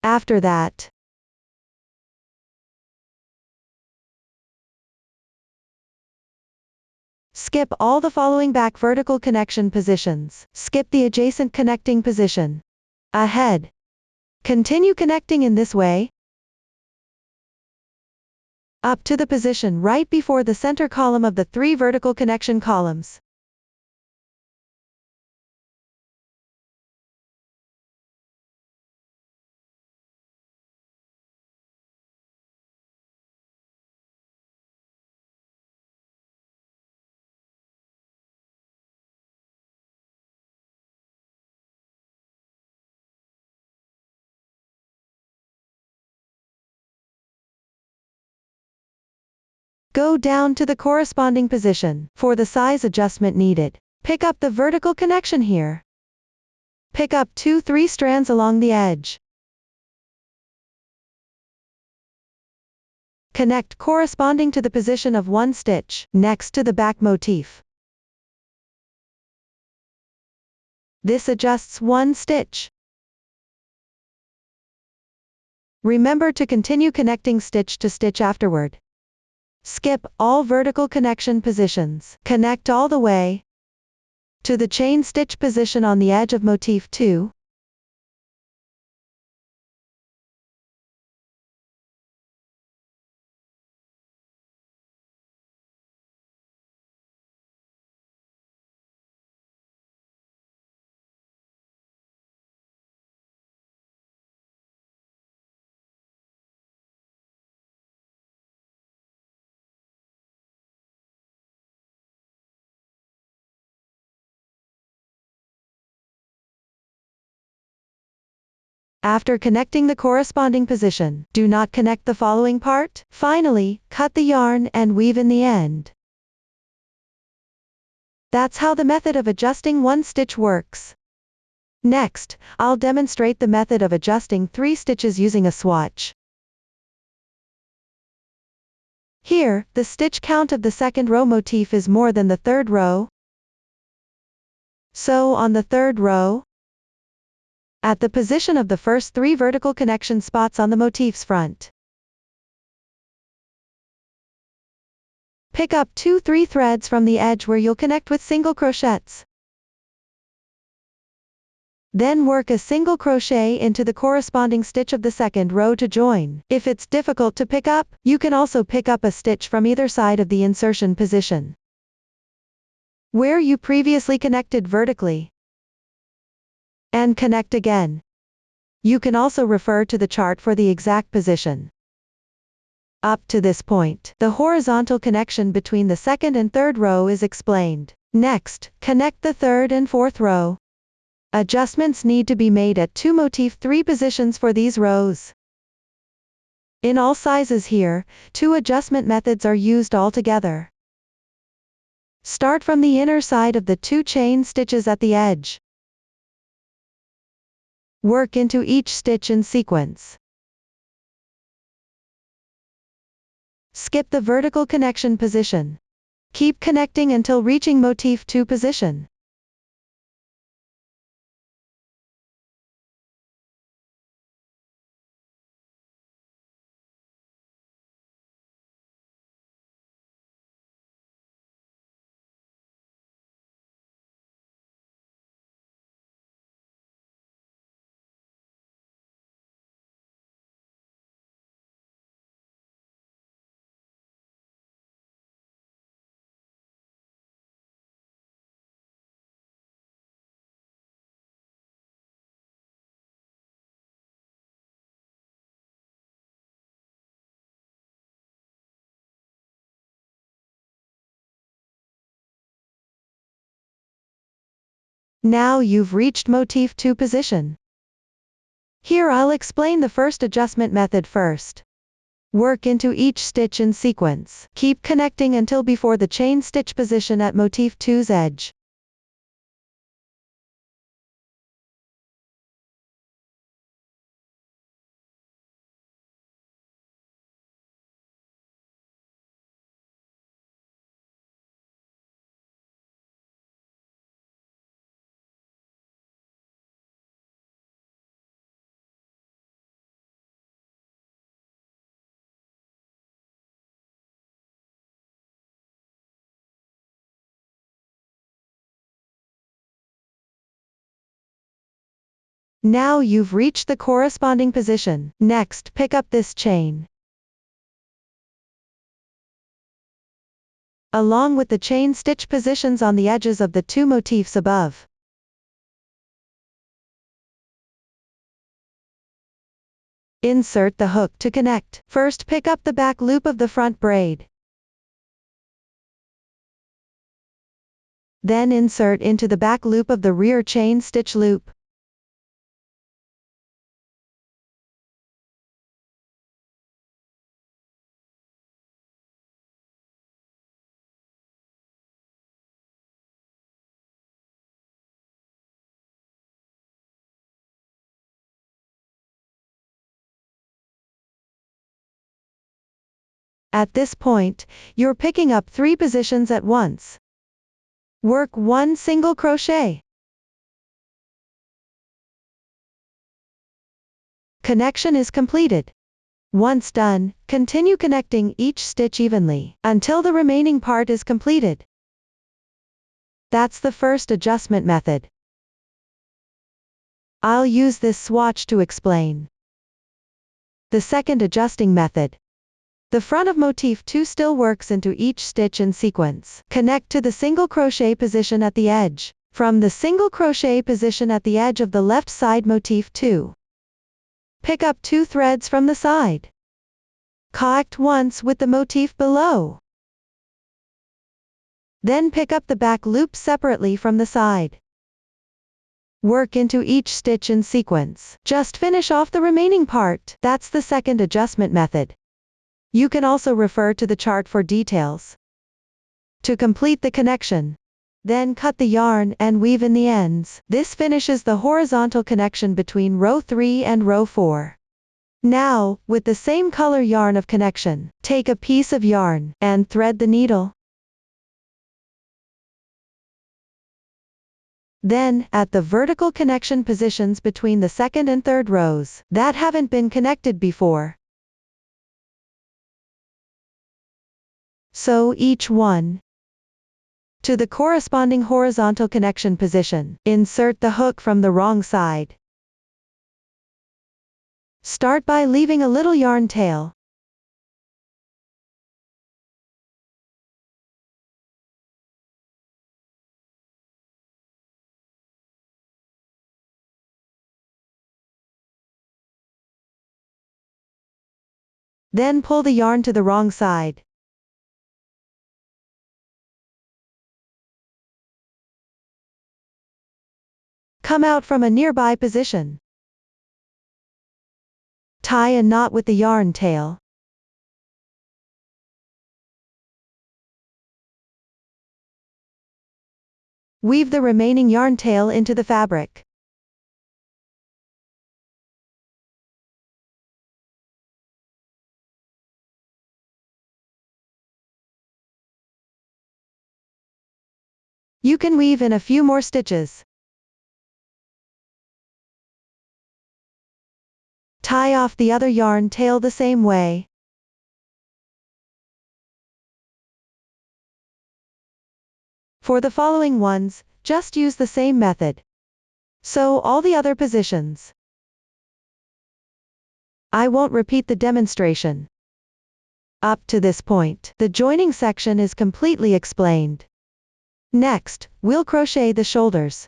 After that, skip all the following back vertical connection positions. Skip the adjacent connecting position. Ahead. Continue connecting in this way up to the position right before the center column of the 3 vertical connection columns. Go down to the corresponding position. For the size adjustment needed, pick up the vertical connection here. Pick up 2-3 strands along the edge. Connect corresponding to the position of 1 stitch, next to the back motif. This adjusts 1 stitch. Remember to continue connecting stitch to stitch afterward. Skip all vertical connection positions. Connect all the way to the chain stitch position on the edge of motif 2. After connecting the corresponding position, do not connect the following part. Finally, cut the yarn and weave in the end. That's how the method of adjusting 1 stitch works. Next, I'll demonstrate the method of adjusting 3 stitches using a swatch. Here, the stitch count of the second row motif is more than the third row. So on the third row, at the position of the first 3 vertical connection spots on the motif's front, pick up 2-3 threads from the edge where you'll connect with single crochets. Then work a single crochet into the corresponding stitch of the second row to join. If it's difficult to pick up, you can also pick up a stitch from either side of the insertion position where you previously connected vertically, and connect again. You can also refer to the chart for the exact position. Up to this point, the horizontal connection between the second and third row is explained. Next, connect the third and fourth row. Adjustments need to be made at 2 motif 3 positions for these rows. In all sizes here, 2 adjustment methods are used altogether. Start from the inner side of the 2 chain stitches at the edge. Work into each stitch in sequence. Skip the vertical connection position. Keep connecting until reaching motif 2 position. Now you've reached motif 2 position. Here I'll explain the first adjustment method first. Work into each stitch in sequence. Keep connecting until before the chain stitch position at motif 2's edge. Now you've reached the corresponding position. Next, pick up this chain. Along with the chain stitch positions on the edges of the 2 motifs above. Insert the hook to connect. First pick up the back loop of the front braid. Then insert into the back loop of the rear chain stitch loop. At this point, you're picking up 3 positions at once. Work 1 single crochet. Connection is completed. Once done, continue connecting each stitch evenly, until the remaining part is completed. That's the first adjustment method. I'll use this swatch to explain. The second adjusting method. The front of motif 2 still works into each stitch in sequence. Connect to the single crochet position at the edge. From the single crochet position at the edge of the left side motif 2. Pick up 2 threads from the side. Connect once with the motif below. Then pick up the back loop separately from the side. Work into each stitch in sequence. Just finish off the remaining part. That's the second adjustment method. You can also refer to the chart for details. To complete the connection, then cut the yarn and weave in the ends. This finishes the horizontal connection between row 3 and row 4. Now, with the same color yarn of connection, take a piece of yarn and thread the needle. Then, at the vertical connection positions between the second and third rows that haven't been connected before, sew each one to the corresponding horizontal connection position. Insert the hook from the wrong side. Start by leaving a little yarn tail. Then pull the yarn to the wrong side. Come out from a nearby position. Tie a knot with the yarn tail. Weave the remaining yarn tail into the fabric. You can weave in a few more stitches. Tie off the other yarn tail the same way. For the following ones, just use the same method. Sew all the other positions. I won't repeat the demonstration. Up to this point, the joining section is completely explained. Next, we'll crochet the shoulders.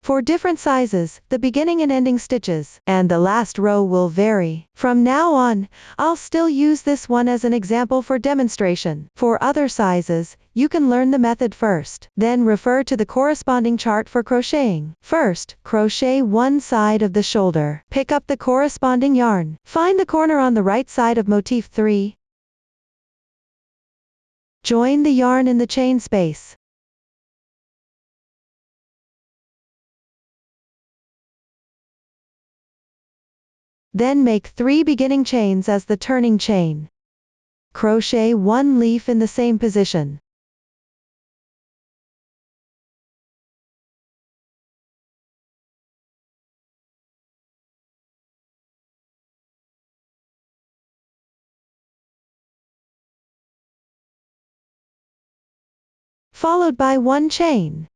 For different sizes, the beginning and ending stitches, and the last row will vary. From now on, I'll still use this one as an example for demonstration. For other sizes, you can learn the method first, then refer to the corresponding chart for crocheting. First, crochet one side of the shoulder. Pick up the corresponding yarn. Find the corner on the right side of motif 3. Join the yarn in the chain space. Then make 3 beginning chains as the turning chain. Crochet 1 leaf in the same position. Followed by 1 chain.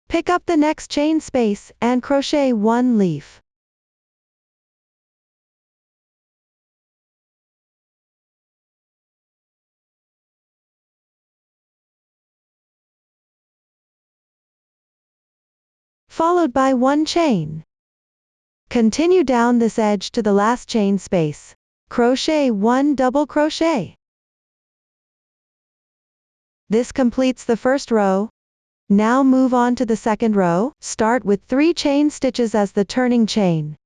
Pick up the next chain space and crochet 1 leaf. Followed by 1 chain. Continue down this edge to the last chain space. Crochet 1 double crochet. This completes the first row. Now move on to the second row. Start with 3 chain stitches as the turning chain.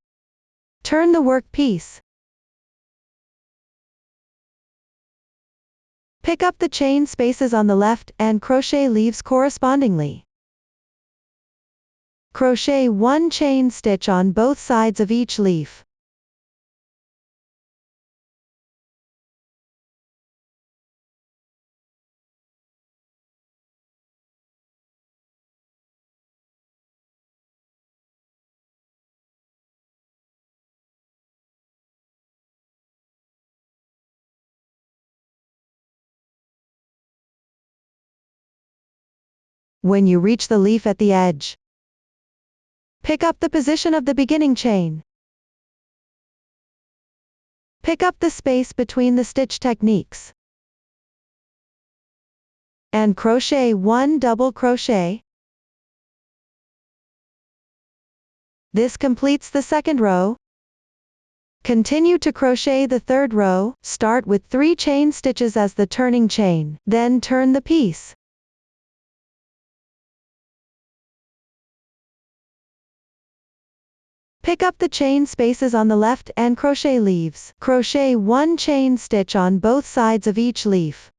Turn the work piece. Pick up the chain spaces on the left and crochet leaves correspondingly. Crochet 1 chain stitch on both sides of each leaf. When you reach the leaf at the edge, pick up the position of the beginning chain. Pick up the space between the stitch techniques. And crochet 1 double crochet. This completes the second row. Continue to crochet the third row. Start with 3 chain stitches as the turning chain, then turn the piece. Pick up the chain spaces on the left and crochet leaves. Crochet 1 chain stitch on both sides of each leaf.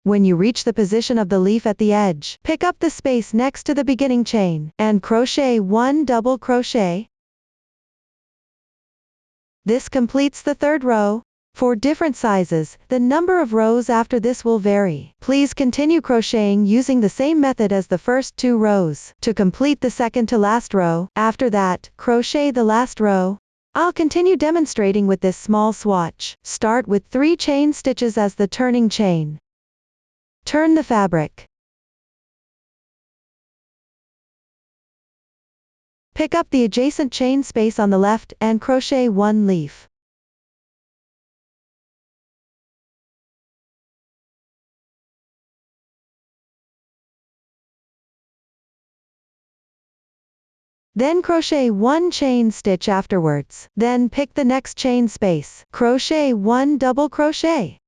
When you reach the position of the leaf at the edge, pick up the space next to the beginning chain, and crochet 1 double crochet. This completes the third row. For different sizes, the number of rows after this will vary. Please continue crocheting using the same method as the first 2 rows. To complete the second to last row, after that, crochet the last row. I'll continue demonstrating with this small swatch. Start with 3 chain stitches as the turning chain. Turn the fabric. Pick up the adjacent chain space on the left and crochet 1 leaf. Then crochet 1 chain stitch afterwards. Then pick the next chain space. Crochet 1 double crochet.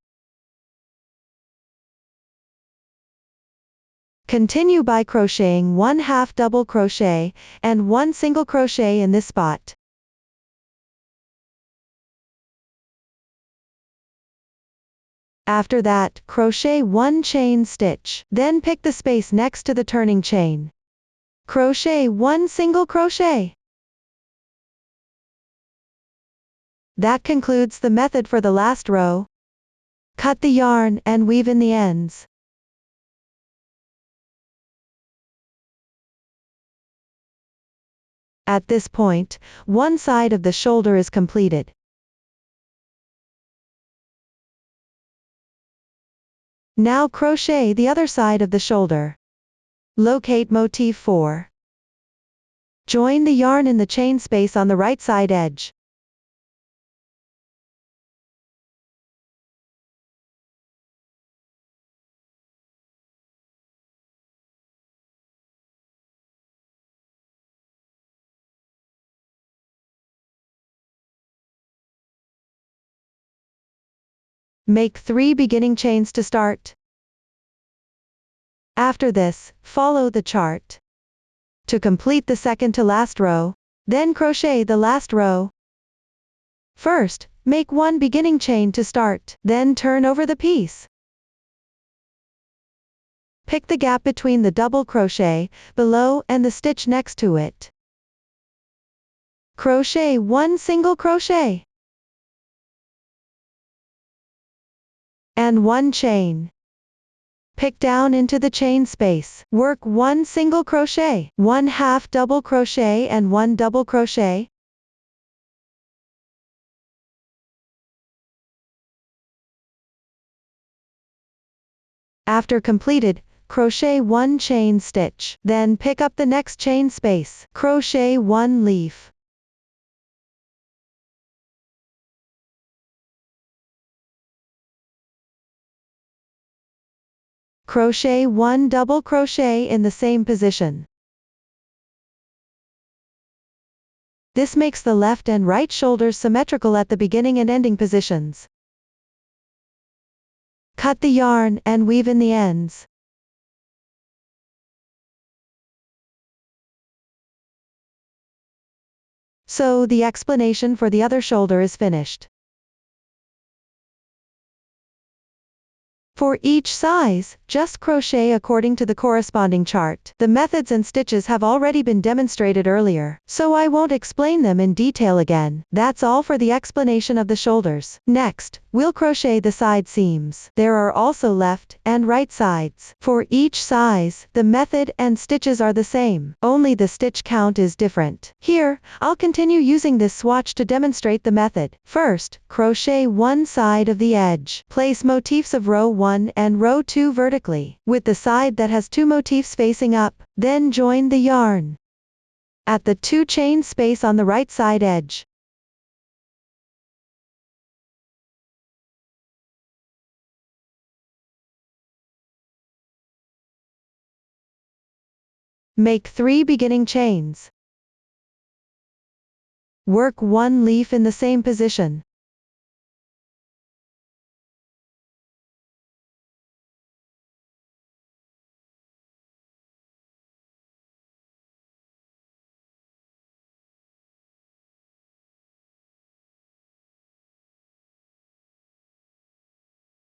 Continue by crocheting 1 half double crochet and 1 single crochet in this spot. After that, crochet 1 chain stitch. Then pick the space next to the turning chain. Crochet 1 single crochet. That concludes the method for the last row. Cut the yarn and weave in the ends. At this point, one side of the shoulder is completed. Now crochet the other side of the shoulder. Locate motif 4. Join the yarn in the chain space on the right side edge. Make 3 beginning chains to start. After this, follow the chart. To complete the second to last row, then crochet the last row. First, make 1 beginning chain to start, then turn over the piece. Pick the gap between the double crochet below and the stitch next to it. Crochet 1 single crochet and 1 chain. Pick down into the chain space. Work 1 single crochet, 1 half double crochet and 1 double crochet. After completed, crochet 1 chain stitch. Then pick up the next chain space. Crochet 1 leaf. Crochet 1 double crochet in the same position. This makes the left and right shoulders symmetrical at the beginning and ending positions. Cut the yarn and weave in the ends. So the explanation for the other shoulder is finished. For each size, just crochet according to the corresponding chart. The methods and stitches have already been demonstrated earlier, so I won't explain them in detail again. That's all for the explanation of the shoulders. Next, we'll crochet the side seams. There are also left and right sides. For each size, the method and stitches are the same, only the stitch count is different. Here, I'll continue using this swatch to demonstrate the method. First, crochet one side of the edge. Place motifs of row 1 and row 2 vertically, with the side that has 2 motifs facing up, then join the yarn at the 2 chain space on the right side edge. Make 3 beginning chains. Work 1 leaf in the same position.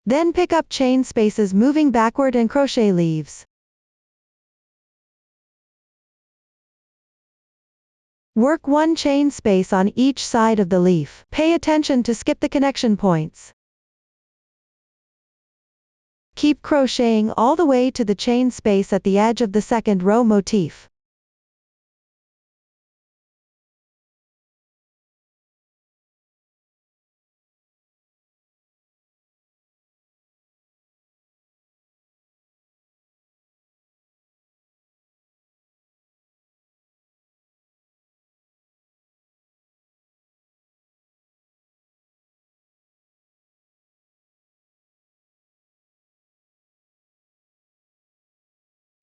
Then pick up chain spaces moving backward and crochet leaves. Work 1 chain space on each side of the leaf. Pay attention to skip the connection points. Keep crocheting all the way to the chain space at the edge of the second row motif.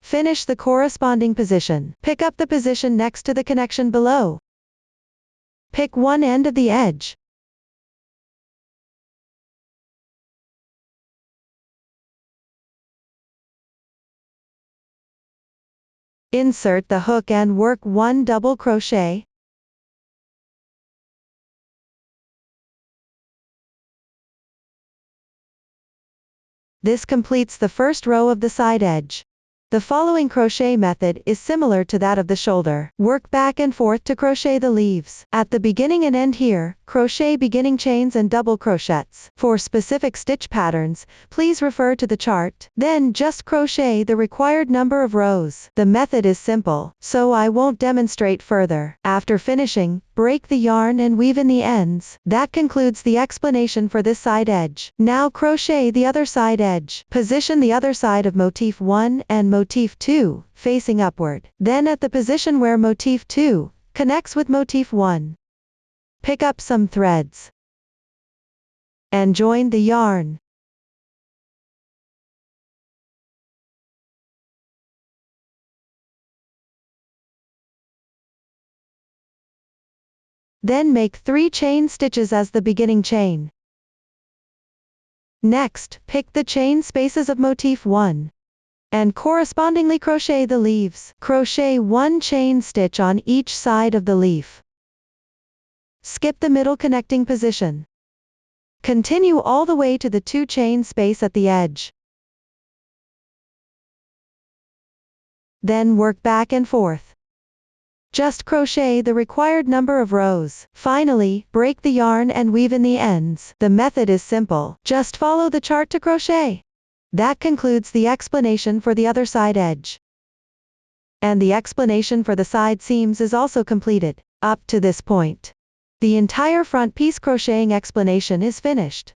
Finish the corresponding position. Pick up the position next to the connection below. Pick one end of the edge. Insert the hook and work 1 double crochet. This completes the first row of the side edge. The following crochet method is similar to that of the shoulder. Work back and forth to crochet the leaves. At the beginning and end here, crochet beginning chains and double crochets. For specific stitch patterns, please refer to the chart. Then just crochet the required number of rows. The method is simple, so I won't demonstrate further. After finishing, break the yarn and weave in the ends. That concludes the explanation for this side edge. Now crochet the other side edge. Position the other side of motif 1 and motif 2, facing upward. Then at the position where motif 2 connects with motif 1, pick up some threads and join the yarn. Then make 3 chain stitches as the beginning chain. Next, pick the chain spaces of motif 1 and correspondingly crochet the leaves. Crochet 1 chain stitch on each side of the leaf. Skip the middle connecting position. Continue all the way to the 2 chain space at the edge. Then work back and forth. Just crochet the required number of rows. Finally, break the yarn and weave in the ends. The method is simple. Just follow the chart to crochet. That concludes the explanation for the other side edge. And the explanation for the side seams is also completed. Up to this point, the entire front piece crocheting explanation is finished.